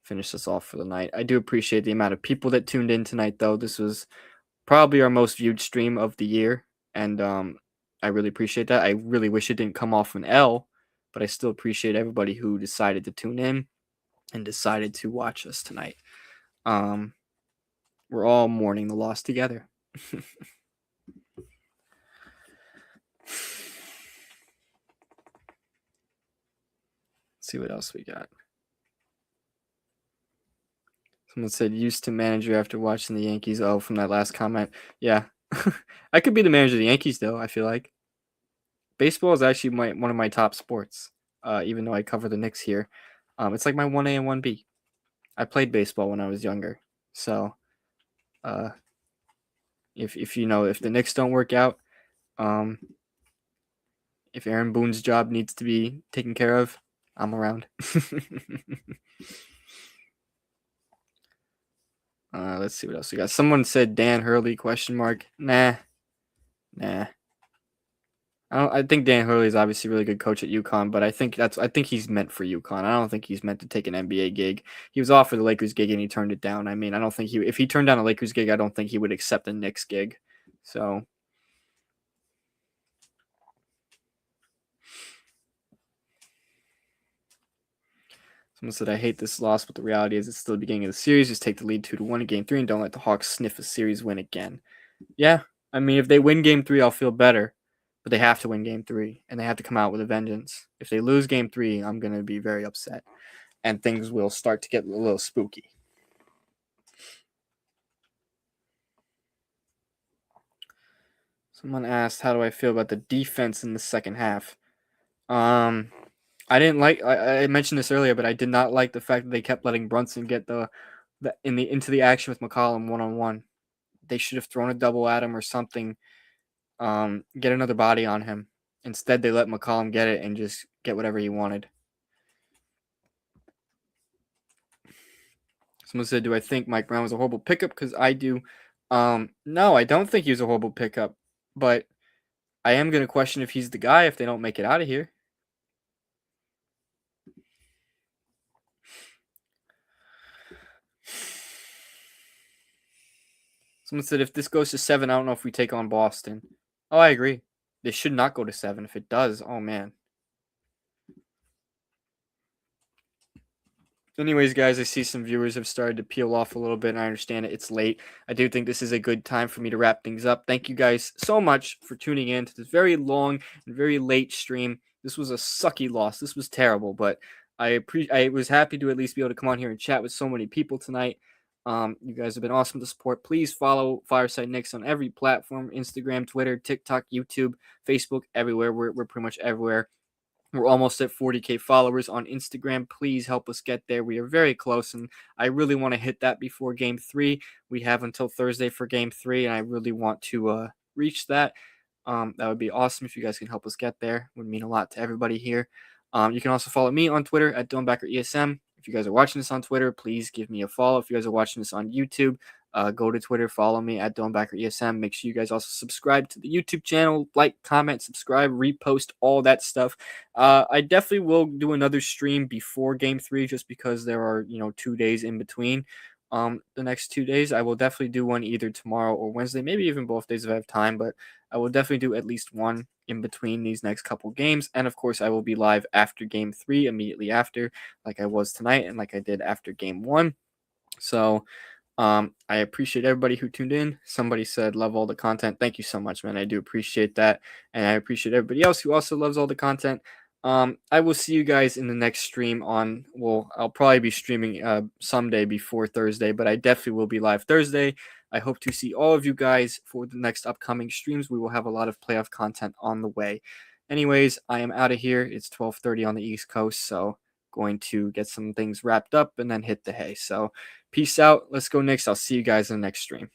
finish this off for the night. I do appreciate the amount of people that tuned in tonight, though. This was probably our most viewed stream of the year, and I really appreciate that. I really wish it didn't come off an L, but I still appreciate everybody who decided to tune in and decided to watch us tonight. We're all mourning the loss together. See what else we got. Someone said used to manager after watching the Yankees. Oh, from that last comment. Yeah. I could be the manager of the Yankees, though, I feel like. Baseball is actually one of my top sports, even though I cover the Knicks here. It's like my 1A and 1B. I played baseball when I was younger. So if the Knicks don't work out, if Aaron Boone's job needs to be taken care of, I'm around. Let's see what else we got. Someone said Dan Hurley ? Nah. I think Dan Hurley is obviously a really good coach at UConn, but I think he's meant for UConn. I don't think he's meant to take an NBA gig. He was offered the Lakers gig and he turned it down. I mean, I don't think if he turned down a Lakers gig, I don't think he would accept a Knicks gig. So someone said, I hate this loss, but the reality is it's still the beginning of the series. Just take the lead 2-1 in Game 3 and don't let the Hawks sniff a series win again. Yeah, I mean, if they win Game 3, I'll feel better. But they have to win Game 3, and they have to come out with a vengeance. If they lose Game 3, I'm going to be very upset, and things will start to get a little spooky. Someone asked, how do I feel about the defense in the second half? I didn't like. I mentioned this earlier, but I did not like the fact that they kept letting Brunson get into the action with McCollum 1-on-1. They should have thrown a double at him or something. Get another body on him. Instead, they let McCollum get it and just get whatever he wanted. Someone said, do I think Mike Brown was a horrible pickup? Because I do. No, I don't think he was a horrible pickup. But I am going to question if he's the guy if they don't make it out of here. Someone said, if this goes to 7, I don't know if we take on Boston. Oh, I agree. They should not go to 7. If it does, oh, man. Anyways, guys, I see some viewers have started to peel off a little bit, and I understand it. It's late. I do think this is a good time for me to wrap things up. Thank you guys so much for tuning in to this very long and very late stream. This was a sucky loss. This was terrible, but I was happy to at least be able to come on here and chat with so many people tonight. You guys have been awesome to support. Please follow Fireside Knicks on every platform: Instagram, Twitter, TikTok, YouTube, Facebook, everywhere. We're pretty much everywhere. We're almost at 40K followers on Instagram. Please help us get there. We are very close, and I really want to hit that before Game 3. We have until Thursday for Game 3, and I really want to reach that. That would be awesome if you guys can help us get there. It would mean a lot to everybody here. You can also follow me on Twitter at DylanBackerESM. If you guys are watching this on Twitter, please give me a follow. If you guys are watching this on YouTube, go to Twitter, follow me at DylanBackerESM. Make sure you guys also subscribe to the YouTube channel, like, comment, subscribe, repost, all that stuff. I definitely will do another stream before Game 3 just because there are, 2 days in between. The next 2 days, I will definitely do one either tomorrow or Wednesday, maybe even both days if I have time, but I will definitely do at least one in between these next couple games. And of course, I will be live after Game 3, immediately after, like I was tonight and like I did after Game 1. So I appreciate everybody who tuned in. Somebody said, love all the content. Thank you so much, man. I do appreciate that. And I appreciate everybody else who also loves all the content. I will see you guys in the next stream I'll probably be streaming someday before Thursday, but I definitely will be live Thursday. I hope to see all of you guys for the next upcoming streams. We will have a lot of playoff content on the way. Anyways, I am out of here. It's 12:30 on the East Coast, so going to get some things wrapped up and then hit the hay. So peace out. Let's go Knicks. I'll see you guys in the next stream.